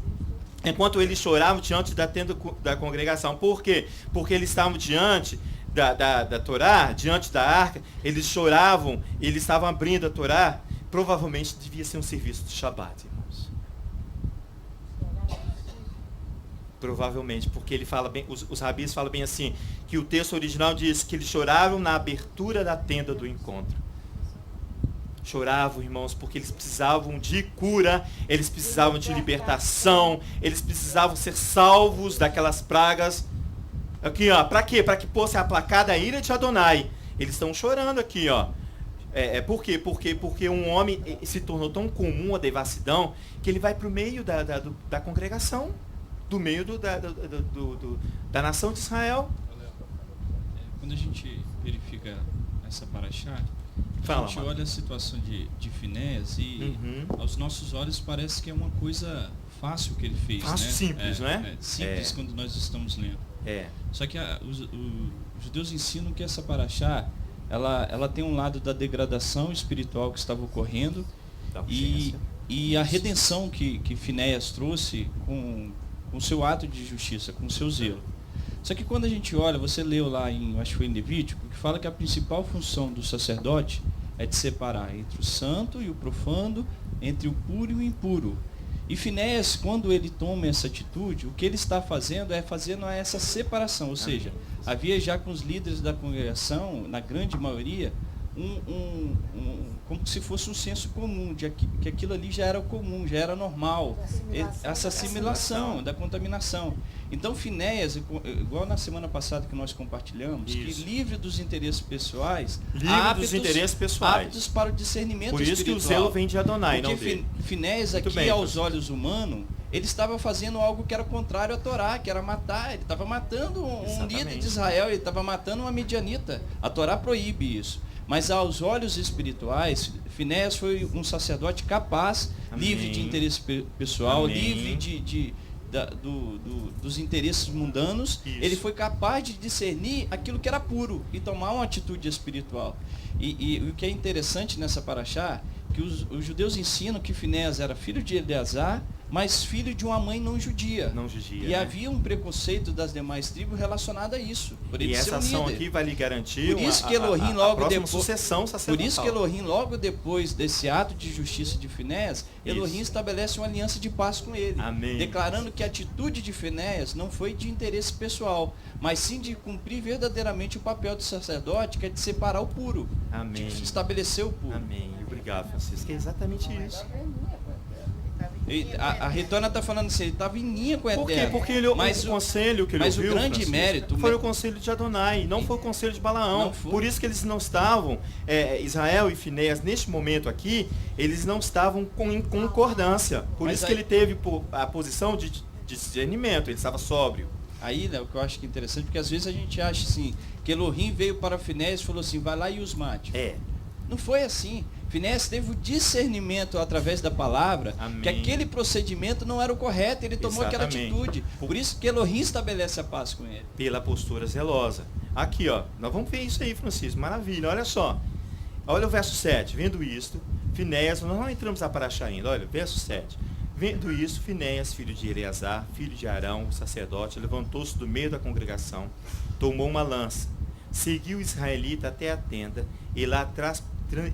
enquanto eles choravam diante da tenda da congregação. Por quê? Porque eles estavam diante da Torá, diante da arca, eles choravam, eles estavam abrindo a Torá. Provavelmente devia ser um serviço de Shabat, irmãos. Provavelmente, porque ele fala bem, os rabis falam bem assim, que o texto original diz que eles choravam na abertura da tenda do encontro. Choravam, irmãos, porque eles precisavam de cura, eles precisavam de libertação, eles precisavam ser salvos daquelas pragas. Aqui, ó, para quê? Para que fosse aplacada a ira de Adonai. Eles estão chorando aqui, ó. Por quê? Porque um homem se tornou tão comum a devassidão que ele vai para o meio da congregação. do meio da nação de Israel. Quando a gente verifica essa paraxá, Fala, a gente mano. olha a situação de Finéias e aos nossos olhos parece que é uma coisa fácil que ele fez. Fácil, né? simples, não é? Simples quando nós estamos lendo. Só que os judeus ensinam que essa paraxá, ela tem um lado da degradação espiritual que estava ocorrendo e a redenção que Finéias trouxe com o seu ato de justiça, com o seu zelo. Só que quando a gente olha, você leu lá acho que foi em Levítico, que fala que a principal função do sacerdote é de separar entre o santo e o profano, entre o puro e o impuro. E Finéias, quando ele toma essa atitude, o que ele está fazendo é fazendo essa separação, ou seja, havia já com os líderes da congregação, na grande maioria, como se fosse um senso comum, que aquilo ali já era comum, já era normal, essa assimilação da contaminação. Então Finéias, igual na semana passada que nós compartilhamos, que livre dos interesses pessoais, aptos para o discernimento espiritual. Por isso que o zelo vem de Adonai, não dele. Finéias aqui, aos olhos humanos, ele estava fazendo algo que era contrário à Torá, que era matar. Ele estava matando um líder de Israel, ele estava matando uma midianita. A Torá proíbe isso. Mas aos olhos espirituais, Finéias foi um sacerdote capaz, livre de interesse pessoal, livre dos interesses mundanos. Isso. Ele foi capaz de discernir aquilo que era puro e tomar uma atitude espiritual. E o que é interessante nessa paraxá, que os judeus ensinam que Finéias era filho de Eleazar, mas filho de uma mãe não judia. E havia um preconceito das demais tribos relacionado a isso. Por ele essa ação aqui vai lhe garantir por isso que Elohim logo depois, sucessão sacerdotal. Por isso que Elohim, logo depois desse ato de justiça de Finéias, Elohim estabelece uma aliança de paz com ele. Amém. Declarando que a atitude de Finéias não foi de interesse pessoal, mas sim de cumprir verdadeiramente o papel do sacerdote, que é de separar o puro. Amém. De estabelecer o puro. Amém. Obrigado, Francisco. É exatamente isso. A Retona está falando assim, ele estava em linha com a Por quê? Eterno. Porque o conselho que ele ouviu, mas o grande mérito foi o conselho de Adonai, não foi o conselho de Balaão. Por isso que eles não estavam, Israel e Finéias, neste momento aqui, eles não estavam em concordância. Por isso que ele teve a posição de discernimento, ele estava sóbrio. Aí, né, o que eu acho que é interessante, porque às vezes a gente acha assim, que Elohim veio para Finéias e falou assim, vai lá e os mate. Não foi assim. Finéias teve o discernimento através da palavra, que aquele procedimento não era o correto, ele tomou aquela atitude. Por isso que Elohim estabelece a paz com ele. Pela postura zelosa. Aqui, ó, nós vamos ver isso aí, Francisco, maravilha, olha só. Olha o verso 7, vendo isto, Finéias, nós não entramos a paraxá ainda, olha, verso 7. Vendo isso, Finéias, filho de Eleazar, filho de Arão, o sacerdote, levantou-se do meio da congregação, tomou uma lança, seguiu o israelita até a tenda, e lá atrás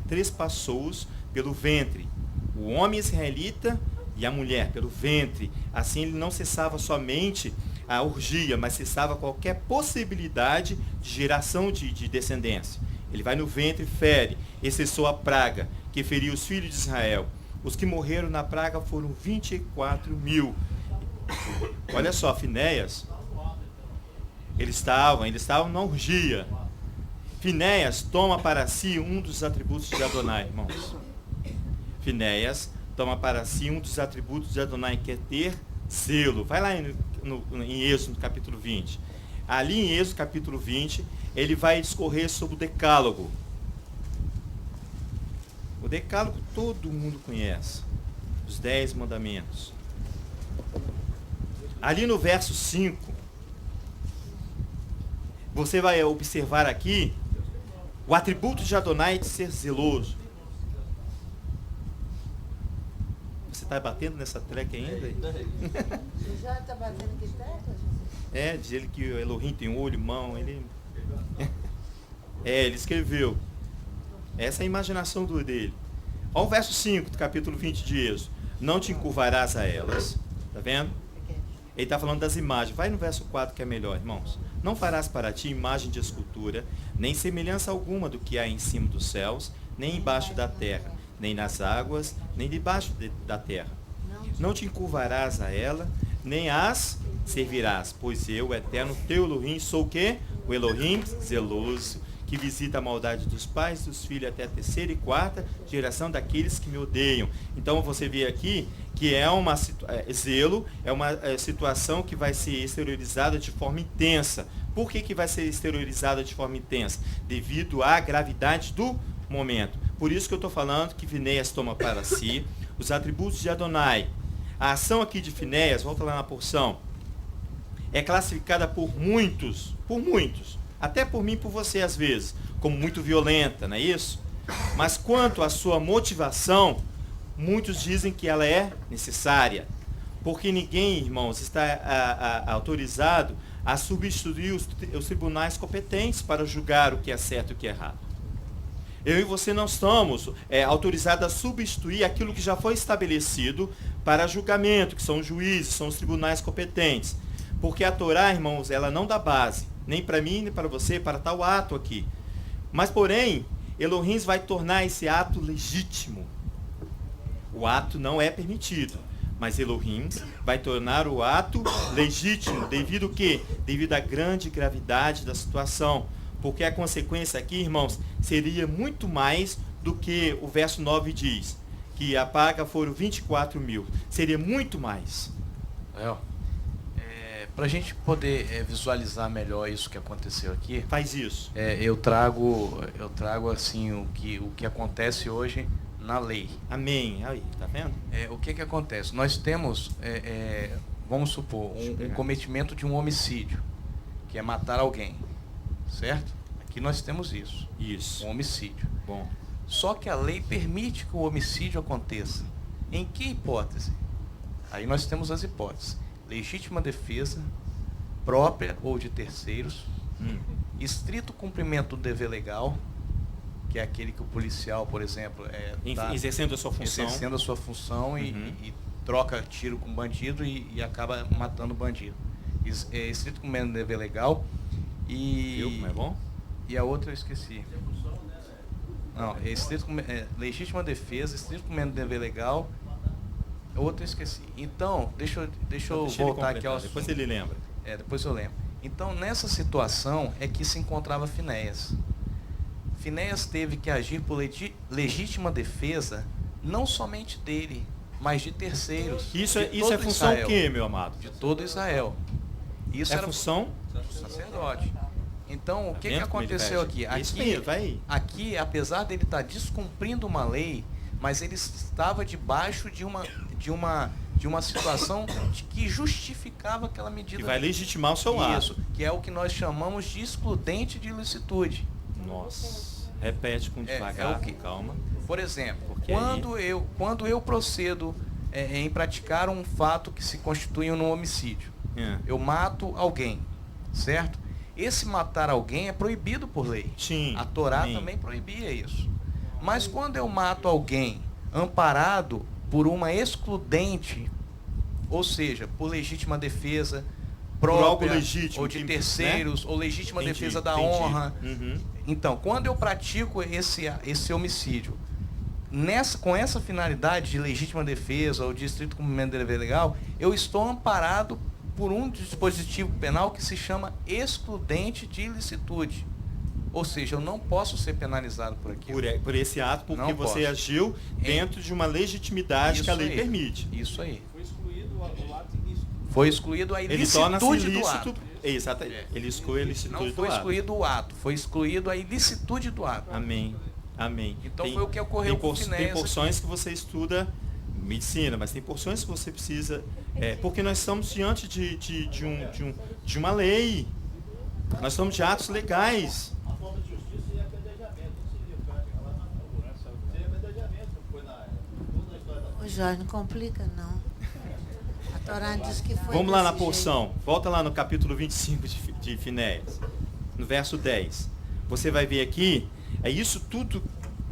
trespassou-os pelo ventre, o homem israelita e a mulher pelo ventre. Assim ele não cessava somente a orgia, mas cessava qualquer possibilidade de geração de descendência. Ele vai no ventre e fere, e cessou a praga que feriu os filhos de Israel. Os que morreram na praga foram 24.000. Olha só, Finéias, eles estavam na orgia. Finéias toma para si um dos atributos de Adonai, irmãos. Finéias toma para si um dos atributos de Adonai, que é ter zelo. Vai lá em Êxodo, capítulo 20. Ali em Êxodo, capítulo 20, ele vai discorrer sobre o decálogo. O decálogo todo mundo conhece. Os 10 mandamentos. Ali no verso 5, você vai observar aqui o atributo de Adonai de ser zeloso. Você está batendo nessa treca ainda? Você já está batendo que treca? Diz ele que o Elohim tem olho, mão, ele... ele escreveu. Essa é a imaginação dele. Olha o verso 5 do capítulo 20 de Êxodo. Não te encurvarás a elas. Está vendo? Ele está falando das imagens. Vai no verso 4 que é melhor, irmãos. Não farás para ti imagem de escultura, nem semelhança alguma do que há em cima dos céus, nem embaixo da terra, nem nas águas, nem debaixo da terra. Não te encurvarás a ela, nem as servirás, pois eu, o eterno teu Elohim, sou o quê? O Elohim zeloso, que que visita a maldade dos pais, dos filhos até a 3ª e 4ª geração daqueles que me odeiam. Então você vê aqui que zelo é uma situação que vai ser exteriorizada de forma intensa. Por que vai ser exteriorizada de forma intensa? Devido à gravidade do momento. Por isso que eu estou falando que Finéias toma para si os atributos de Adonai. A ação aqui de Finéias, volta lá na porção, é classificada por muitos, até por mim e por você às vezes, como muito violenta, não é isso? Mas quanto à sua motivação, muitos dizem que ela é necessária. Porque ninguém, irmãos, está autorizado a substituir os tribunais competentes para julgar o que é certo e o que é errado. Eu e você não estamos autorizados a substituir aquilo que já foi estabelecido para julgamento, que são os juízes, são os tribunais competentes. Porque a Torá, irmãos, ela não dá base, nem para mim, nem para você, para tal ato aqui. Mas, porém, Elohim vai tornar esse ato legítimo. O ato não é permitido, mas Elohim vai tornar o ato legítimo, devido ao quê? Devido à grande gravidade da situação. Porque a consequência aqui, irmãos, seria muito mais do que o verso 9 diz, que a paga foram 24 mil. Seria muito mais. Para a gente poder visualizar melhor isso que aconteceu aqui, faz isso. Eu trago assim o que acontece hoje na lei. Amém. Aí, tá vendo? O que acontece? Nós temos, vamos supor, um cometimento de um homicídio, que é matar alguém, certo? Aqui nós temos isso. Isso. Um homicídio. Bom. Só que a lei permite que o homicídio aconteça. Em que hipótese? Aí nós temos as hipóteses. Legítima defesa, própria ou de terceiros, estrito cumprimento do dever legal, que é aquele que o policial, por exemplo, exercendo a sua função. Exercendo a sua função e troca tiro com bandido e acaba matando o bandido. Estrito cumprimento do dever legal. Viu como é bom? E a outra eu esqueci. Não, legítima defesa, estrito cumprimento do dever legal. A outra eu esqueci. Então, deixa eu voltar aqui ao assunto. Depois ele lembra. Depois eu lembro. Então, nessa situação é que se encontrava Finéias. Finéias teve que agir por legítima defesa, não somente dele, mas de terceiros. Isso é função o quê, meu amado? De todo Israel. Isso era função do sacerdote. Então, o que aconteceu aqui? Aqui, apesar dele estar descumprindo uma lei, mas ele estava debaixo de uma situação que justificava aquela medida. Que vai legitimar o seu ato. Isso, que é o que nós chamamos de excludente de ilicitude. Nossa, repete com devagar, com calma. Por exemplo, quando eu procedo em praticar um fato que se constitui um homicídio, eu mato alguém, certo? Esse matar alguém é proibido por lei. Sim. A Torá também proibia isso. Mas quando eu mato alguém amparado por uma excludente, ou seja, por legítima defesa própria, por algo legítimo, ou de terceiros, né? Ou legítima defesa da entendi. honra. Então, quando eu pratico esse homicídio com essa finalidade de legítima defesa ou de estrito cumprimento do dever legal, eu estou amparado por um dispositivo penal que se chama excludente de ilicitude. Ou seja, eu não posso ser penalizado por aquilo. Por esse ato, porque você agiu dentro de uma legitimidade que a lei permite. Isso aí. Foi excluído o ato ilícito. Foi excluído a ilicitude do ato. Exatamente. Ele exclui a ilicitude do ato. Não foi excluído o ato, foi excluído a ilicitude do ato. Amém. Então foi o que ocorreu com Finéias. Tem porções que você estuda medicina, mas tem porções que você precisa... porque nós estamos diante de uma lei. Nós estamos de atos legais. A forma de justiça seria apedrejamento. Não seria prática lá na segurança. Seria apedrejamento, foi toda a história da... Ô Jorge, não complica não. A Torá diz que foi. Vamos lá na desse porção. jeito. Volta lá no capítulo 25 de Finéias. No verso 10. Você vai ver aqui, é isso tudo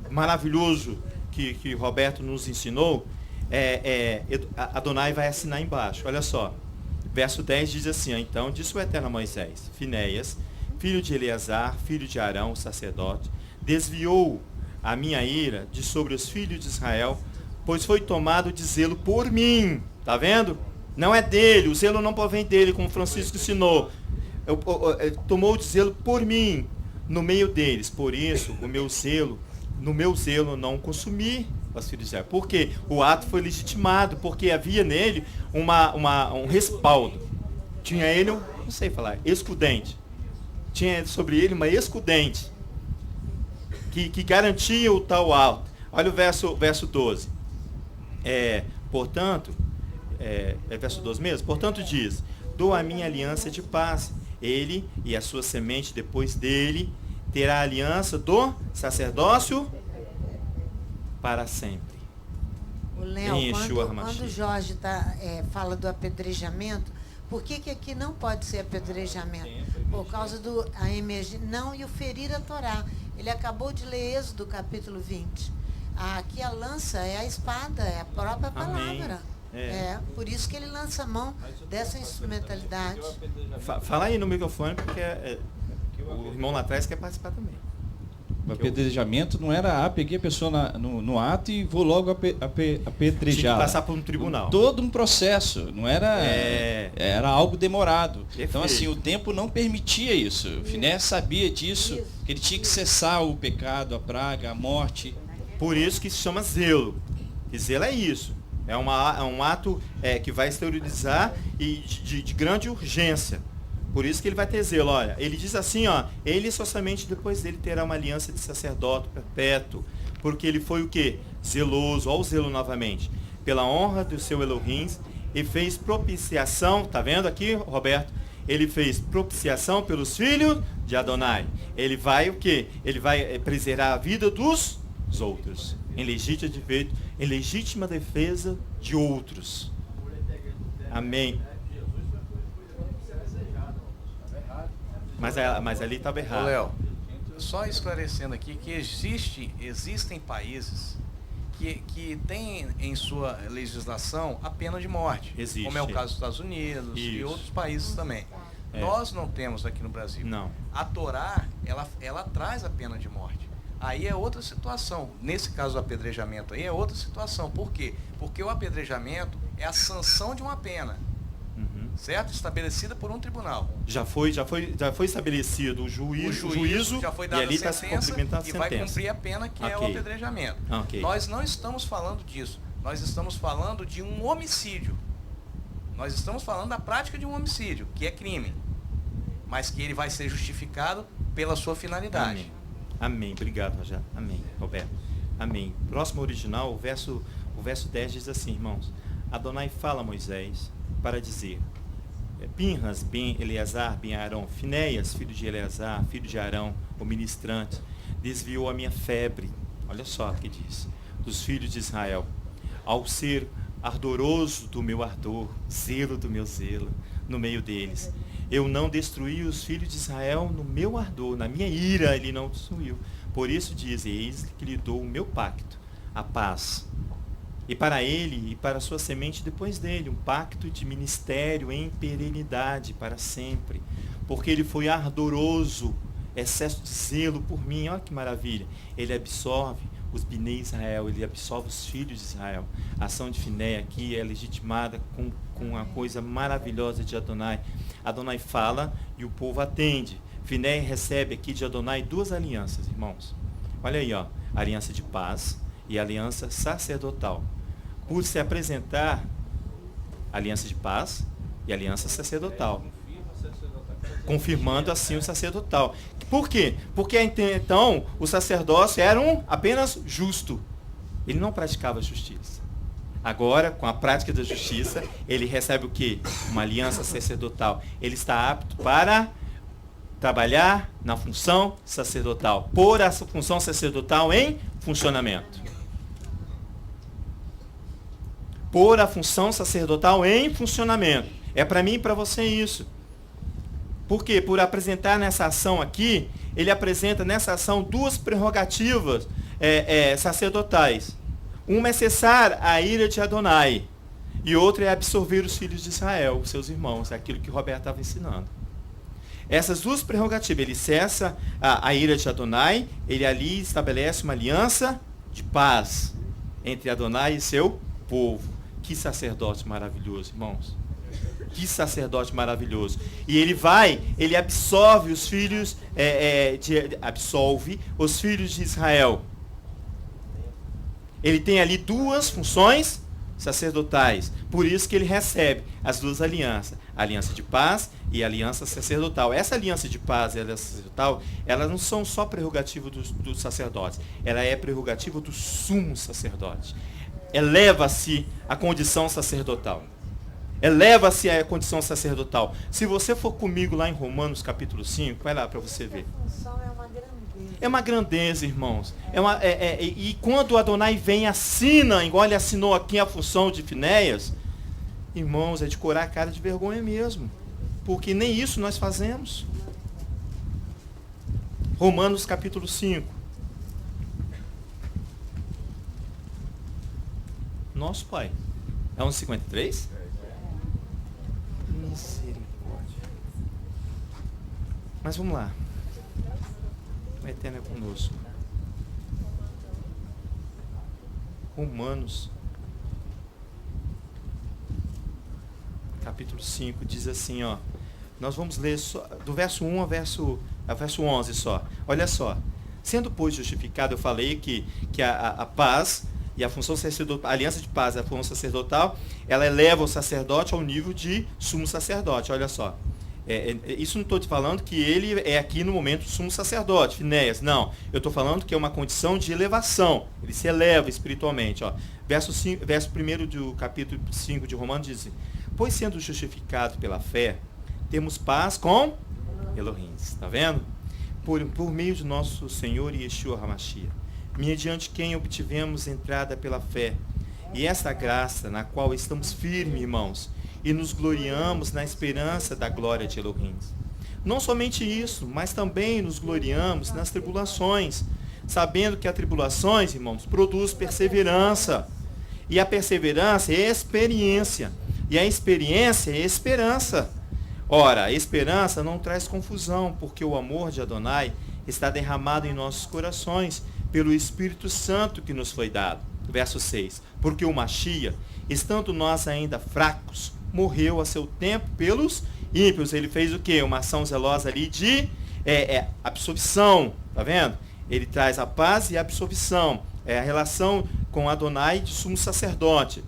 maravilhoso que Roberto nos ensinou. Adonai vai assinar embaixo. Olha só. Verso 10 diz assim: então disse o Eterno a Moisés: Finéias, filho de Eleazar, filho de Arão, o sacerdote, desviou a minha ira de sobre os filhos de Israel, pois foi tomado de zelo por mim. Tá vendo? Não é dele, o zelo não provém dele, como Francisco ensinou. Tomou de zelo por mim, no meio deles. Por isso, no meu zelo não consumi os filhos de Israel. Por quê? O ato foi legitimado, porque havia nele um respaldo. Tinha ele, não sei falar, escudente. Tinha sobre ele uma escudente que garantia o tal alto. Olha o verso 12. Portanto, verso 12 mesmo? Portanto diz, dou a minha aliança de paz. Ele e a sua semente depois dele terá a aliança do sacerdócio para sempre. O Léo, quando o Jorge fala do apedrejamento, por que aqui não pode ser apedrejamento? Por causa do não e o ferir a Torá. Ele acabou de ler Êxodo capítulo 20. Aqui a lança é a espada, é a própria palavra. Por isso que ele lança a mão dessa instrumentalidade. Fala aí no microfone, porque o irmão lá atrás quer participar também. O apedrejamento não era, peguei a pessoa no ato e vou logo apedrejar. Tinha que passar por um tribunal. Todo um processo, não era, era algo demorado. Perfeito. Então assim, o tempo não permitia isso. O Finéias sabia disso, que ele tinha que cessar o pecado, a praga, a morte. Por isso que se chama zelo. E zelo é isso. É um ato que vai exteriorizar e de grande urgência. Por isso que ele vai ter zelo. Olha, ele diz assim, ele somente depois dele terá uma aliança de sacerdote perpétuo. Porque ele foi o quê? Zeloso. Olha o zelo novamente. Pela honra do seu Elohim, e fez propiciação. Tá vendo aqui, Roberto? Ele fez propiciação pelos filhos de Adonai. Ele vai o quê? Ele vai preservar a vida dos outros. Em legítima defesa de outros. Amém. Mas ali estava errado. Léo, só esclarecendo aqui que existem países que têm em sua legislação a pena de morte. Existe. Como é o caso dos Estados Unidos e outros países também. Nós não temos aqui no Brasil. Não. A Torá, ela traz a pena de morte. Aí é outra situação. Nesse caso do apedrejamento aí é outra situação. Por quê? Porque o apedrejamento é a sanção de uma pena. Certo? Estabelecida por um tribunal. Já foi estabelecido o juízo já foi dada e ali a sentença e vai cumprir a pena que é o apedrejamento. Nós não estamos falando disso. Nós estamos falando de um homicídio. Nós estamos falando da prática de um homicídio, que é crime. Mas que ele vai ser justificado pela sua finalidade. Amém. Obrigado, Rogério. Amém, Roberto. Amém. Próximo original, o verso 10 diz assim, irmãos. Adonai fala a Moisés para dizer, Pinhas, ben Eleazar, ben Arão, Finéias, filho de Eleazar, filho de Arão, o ministrante, desviou a minha febre, olha só o que diz, dos filhos de Israel, ao ser ardoroso do meu ardor, zelo do meu zelo, no meio deles. Eu não destruí os filhos de Israel no meu ardor, na minha ira ele não destruiu. Por isso diz, eis que lhe dou o meu pacto, a paz. E para ele e para sua semente depois dele, um pacto de ministério em perenidade para sempre. Porque ele foi ardoroso, excesso de zelo por mim, olha que maravilha. Ele absorve os Bnei Israel, ele absorve os filhos de Israel. A ação de Finé aqui é legitimada com a coisa maravilhosa de Adonai. Adonai fala e o povo atende. Finé recebe aqui de Adonai duas alianças, irmãos. Olha aí, a aliança de paz e a aliança sacerdotal. Por se apresentar a aliança de paz e a aliança sacerdotal. Confirmando assim o sacerdotal. Por quê? Porque então o sacerdócio era apenas justo. Ele não praticava justiça. Agora, com a prática da justiça, ele recebe o quê? Uma aliança sacerdotal. Ele está apto para trabalhar na função sacerdotal. Pôr essa função sacerdotal em funcionamento. Pôr a função sacerdotal em funcionamento. É para mim e para você isso. Por quê? Por apresentar nessa ação aqui, ele apresenta nessa ação duas prerrogativas sacerdotais. Uma é cessar a ira de Adonai. E outra é absorver os filhos de Israel, os seus irmãos. É aquilo que o Roberto estava ensinando. Essas duas prerrogativas. Ele cessa a ira de Adonai. Ele ali estabelece uma aliança de paz entre Adonai e seu povo. Que sacerdote maravilhoso, irmãos. Que sacerdote maravilhoso. E ele absorve os filhos, absolve os filhos de Israel. Ele tem ali duas funções sacerdotais. Por isso que ele recebe as duas alianças. A aliança de paz e a aliança sacerdotal. Essa aliança de paz e a aliança sacerdotal, elas não são só prerrogativa dos sacerdotes. Ela é prerrogativa do sumo sacerdote. Eleva-se a condição sacerdotal. Eleva-se a condição sacerdotal. Se você for comigo lá em Romanos capítulo 5, vai lá para você ver. É uma grandeza, irmãos. E quando Adonai vem e assina, igual ele assinou aqui a função de Finéias, irmãos, é de corar a cara de vergonha mesmo. Porque nem isso nós fazemos. Romanos capítulo 5. Nosso Pai. É 1,53? Misericórdia. Mas vamos lá. O Eterno é conosco. Romanos capítulo 5 diz assim, ó. Nós vamos ler só, do verso 1 ao verso 11 só. Olha só. Sendo, pois, justificado, eu falei que a paz e a função sacerdotal, a aliança de paz e a função sacerdotal, ela eleva o sacerdote ao nível de sumo sacerdote. Olha só. Isso não estou te falando que ele é aqui no momento sumo sacerdote, Finéias. Não. Eu estou falando que é uma condição de elevação. Ele se eleva espiritualmente. Ó. Verso 1 do capítulo 5 de Romanos diz assim, pois sendo justificado pela fé, temos paz com Elohim. Está vendo? Por meio de nosso Senhor Yeshua HaMashiach, mediante quem obtivemos entrada pela fé. E essa graça na qual estamos firmes, irmãos, e nos gloriamos na esperança da glória de Elohim. Não somente isso, mas também nos gloriamos nas tribulações, sabendo que as tribulações, irmãos, produz perseverança. E a perseverança é experiência. E a experiência é esperança. Ora, a esperança não traz confusão, porque o amor de Adonai está derramado em nossos corações pelo Espírito Santo que nos foi dado. Verso 6. Porque o Mashiach, estando nós ainda fracos, morreu a seu tempo pelos ímpios. Ele fez o quê? Uma ação zelosa ali de absorção. Tá vendo? Ele traz a paz e a absorção. É a relação com Adonai de sumo sacerdote.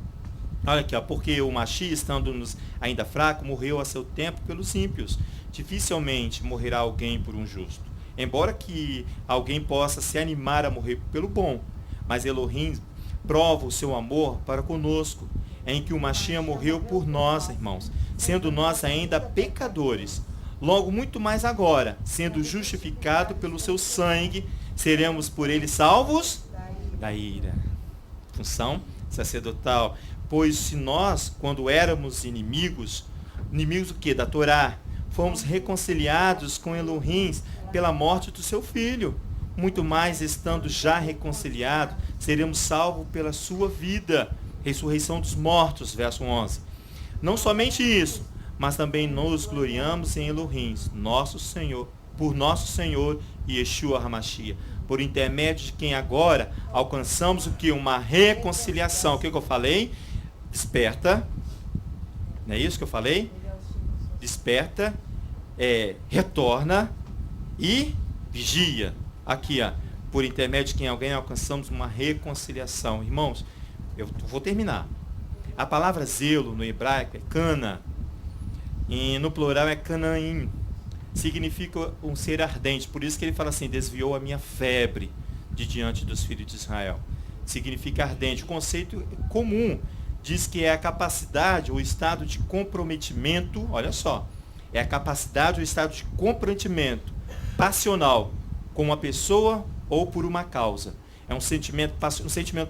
Olha aqui, ó, porque o Mashiach, estando-nos ainda fraco, morreu a seu tempo pelos ímpios. Dificilmente morrerá alguém por um justo. Embora que alguém possa se animar a morrer pelo bom. Mas Elohim prova o seu amor para conosco, em que o Mashiach morreu por nós, irmãos, sendo nós ainda pecadores. Logo, muito mais agora, sendo justificado pelo seu sangue, seremos por ele salvos da ira. Função sacerdotal. Pois se nós, quando éramos inimigos do quê? Da Torá, fomos reconciliados com Elohim pela morte do seu filho, muito mais estando já reconciliados, seremos salvos pela sua vida. Ressurreição dos mortos, verso 11. Não somente isso, mas também nos gloriamos em Elohim, nosso Senhor, por nosso Senhor Yeshua HaMashiach, por intermédio de quem agora alcançamos o que? Uma reconciliação. O que eu falei? Desperta. Não é isso que eu falei? Desperta, retorna e vigia. Aqui, ó, por intermédio de quem alguém alcançamos uma reconciliação. Irmãos, eu vou terminar. A palavra zelo no hebraico é cana. E no plural é canaim. Significa um ser ardente. Por isso que ele fala assim, desviou a minha febre de diante dos filhos de Israel. Significa ardente. O conceito comum diz que é a capacidade ou estado de comprometimento, olha só, é a capacidade ou estado de comprometimento passional com uma pessoa ou por uma causa. É um sentimento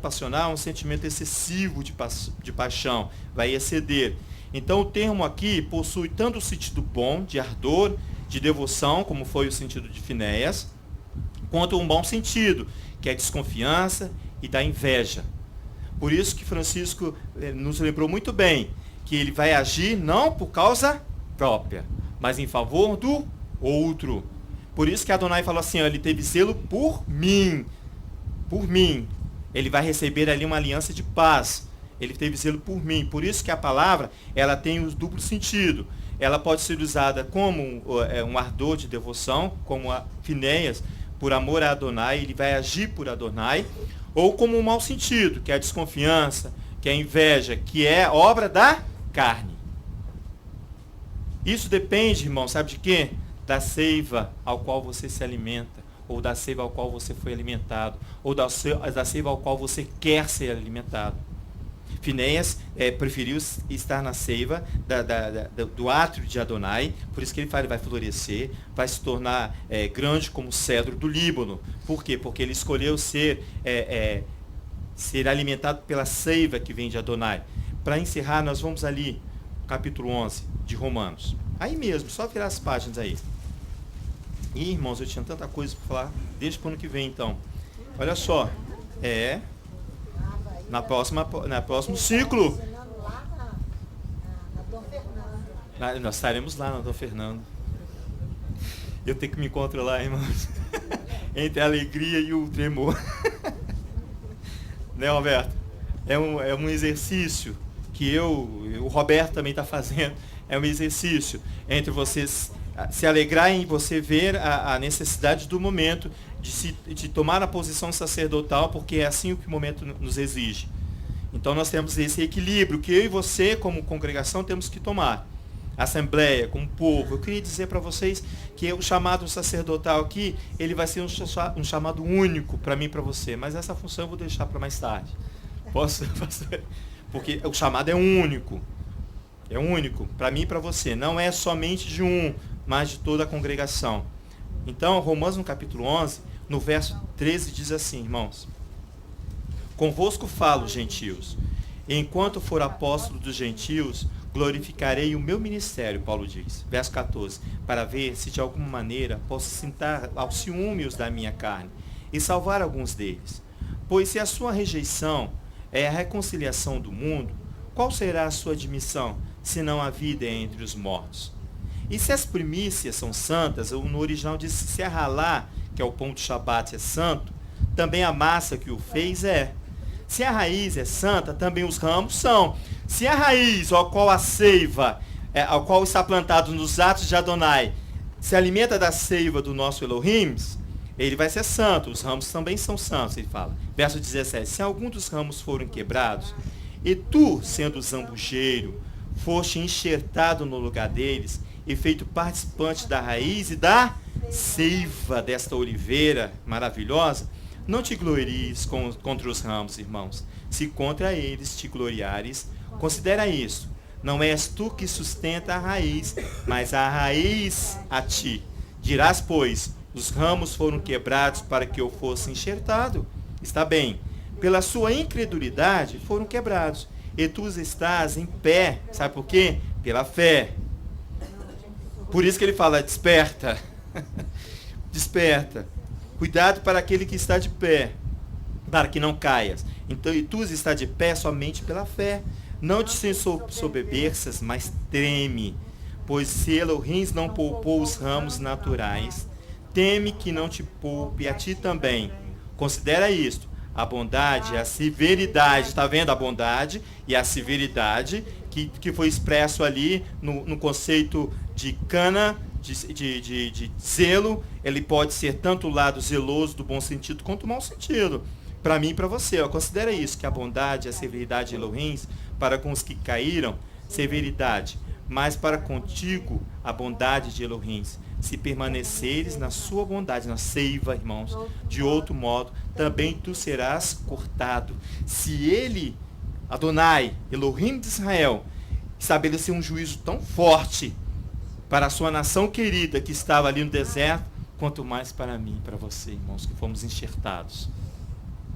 passional, um sentimento excessivo de paixão, vai exceder. Então o termo aqui possui tanto o sentido bom, de ardor, de devoção, como foi o sentido de Finéias, quanto um bom sentido, que é desconfiança e da inveja. Por isso que Francisco nos lembrou muito bem, que ele vai agir não por causa própria, mas em favor do outro. Por isso que Adonai falou assim, ó, ele teve zelo por mim. Por mim. Ele vai receber ali uma aliança de paz. Ele teve zelo por mim. Por isso que a palavra, ela tem o duplo sentido. Ela pode ser usada como um ardor de devoção, como a Finéias, por amor a Adonai, ele vai agir por Adonai, ou como um mau sentido, que é a desconfiança, que é a inveja, que é obra da carne. Isso depende, irmão, sabe de quê? Da seiva ao qual você se alimenta, ou da seiva ao qual você foi alimentado, ou da seiva ao qual você quer ser alimentado. Finéias preferiu estar na seiva do átrio de Adonai, por isso que ele fala, ele vai florescer, vai se tornar grande como o cedro do Líbano. Por quê? Porque ele escolheu ser alimentado pela seiva que vem de Adonai. Para encerrar, nós vamos ali, capítulo 11 de Romanos. Aí mesmo, só virar as páginas aí. Ih, irmãos, eu tinha tanta coisa para falar, deixa para o ano que vem então. Olha só, na próximo ciclo. Nós estaremos lá na Dom Fernando. Eu tenho que me controlar, irmãos. Entre a alegria e o tremor. Né, Roberto? É um exercício que o Roberto também está fazendo. É um exercício entre vocês se alegrar em você ver a necessidade do momento de tomar a posição sacerdotal, porque é assim o que o momento nos exige. Então nós temos esse equilíbrio que eu e você, como congregação, temos que tomar. Assembleia, como povo. Eu queria dizer para vocês que o chamado sacerdotal aqui, ele vai ser um chamado único para mim e para você, mas essa função eu vou deixar para mais tarde. Posso? Porque o chamado é único. É único para mim e para você. Não é somente de um, mas de toda a congregação. Então, Romanos no capítulo 11, no verso 13 diz assim, irmãos: convosco falo, gentios, e enquanto for apóstolo dos gentios, glorificarei o meu ministério, Paulo diz. Verso 14, para ver se de alguma maneira posso sentar aos ciúmes da minha carne e salvar alguns deles. Pois se a sua rejeição é a reconciliação do mundo, qual será a sua admissão, senão a vida entre os mortos? E se as primícias são santas, ou no original diz se a ralá, que é o pão de Shabat, é santo, também a massa que o fez é. Se a raiz é santa, também os ramos são. Se a raiz, ao qual a seiva, ao qual está plantado nos atos de Adonai, se alimenta da seiva do nosso Elohim, ele vai ser santo. Os ramos também são santos, ele fala. Verso 17, se algum dos ramos forem quebrados, e tu, sendo zambujeiro, foste enxertado no lugar deles, e feito participante da raiz e da seiva desta oliveira maravilhosa, não te glories contra os ramos, irmãos. Se contra eles te gloriares, considera isso. Não és tu que sustenta a raiz, mas a raiz a ti. Dirás, pois, os ramos foram quebrados para que eu fosse enxertado. Está bem. Pela sua incredulidade foram quebrados. E tu estás em pé. Sabe por quê? Pela fé. Por isso que ele fala, desperta. Desperta. Cuidado para aquele que está de pé, para que não caias. Então, e tu está de pé somente pela fé. Não te soberbeças, mas treme. Pois se Elohim não poupou os ramos naturais, teme que não te poupe a ti também. Considera isto. A bondade, a severidade, está vendo a bondade e a severidade que foi expresso ali no conceito de cana, de zelo. Ele pode ser tanto o lado zeloso do bom sentido quanto o mau sentido. Para mim e para você, considera isso, que a bondade e a severidade de Elohim, para com os que caíram, severidade, mas para contigo a bondade de Elohim. Se permaneceres na sua bondade, na seiva, irmãos, de outro modo, também tu serás cortado. Se ele, Adonai, Elohim de Israel, estabeleceu um juízo tão forte para a sua nação querida que estava ali no deserto, quanto mais para mim e para você, irmãos, que fomos enxertados.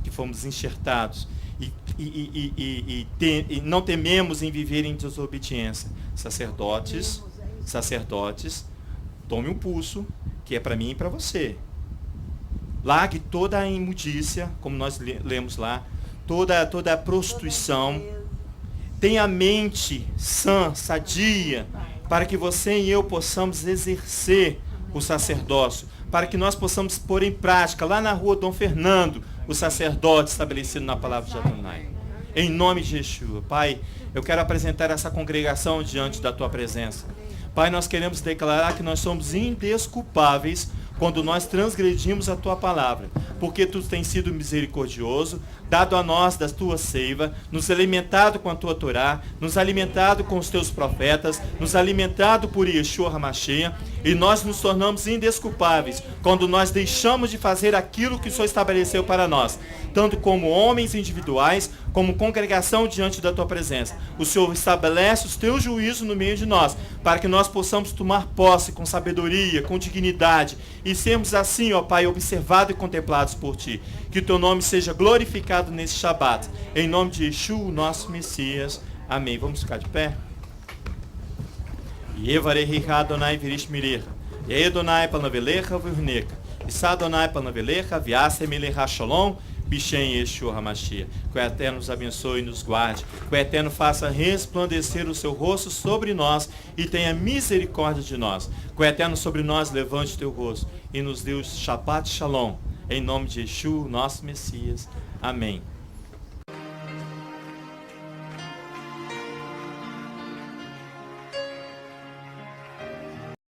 Que fomos enxertados. E não tememos em viver em desobediência. Sacerdotes, tome um pulso, que é para mim e para você. Largue toda a imundícia, como nós lemos lá, toda a prostituição. Tenha a mente sã, sadia, para que você e eu possamos exercer o sacerdócio, para que nós possamos pôr em prática, lá na rua Dom Fernando, o sacerdote estabelecido na palavra de Adonai. em nome de Yeshua. Pai, eu quero apresentar essa congregação diante da tua presença. Pai, nós queremos declarar que nós somos indesculpáveis quando nós transgredimos a tua palavra, porque tu tens sido misericordioso, dado a nós da tua seiva, nos alimentado com a tua Torá, nos alimentado com os teus profetas, nos alimentado por Yeshua HaMashiach, e nós nos tornamos indesculpáveis quando nós deixamos de fazer aquilo que o Senhor estabeleceu para nós, tanto como homens individuais, como congregação diante da tua presença. O Senhor estabelece os teus juízos no meio de nós, para que nós possamos tomar posse com sabedoria, com dignidade, e sermos assim, ó Pai, observados e contemplados por Ti. Que o Teu nome seja glorificado nesse Shabat. Em nome de Yeshua, nosso Messias. Amém. Vamos ficar de pé? Yevarehi Adonai virish mirecha. Yedonai panavelecha vurneca. Issa Adonai panavelecha viasemelecha shalom. Bishem Yeshua HaMashiach. Que o Eterno nos abençoe e nos guarde. Que o Eterno faça resplandecer o seu rosto sobre nós e tenha misericórdia de nós. Que o Eterno sobre nós levante o teu rosto e nos dê o Shabbat Shalom. Em nome de Yeshua, nosso Messias. Amém.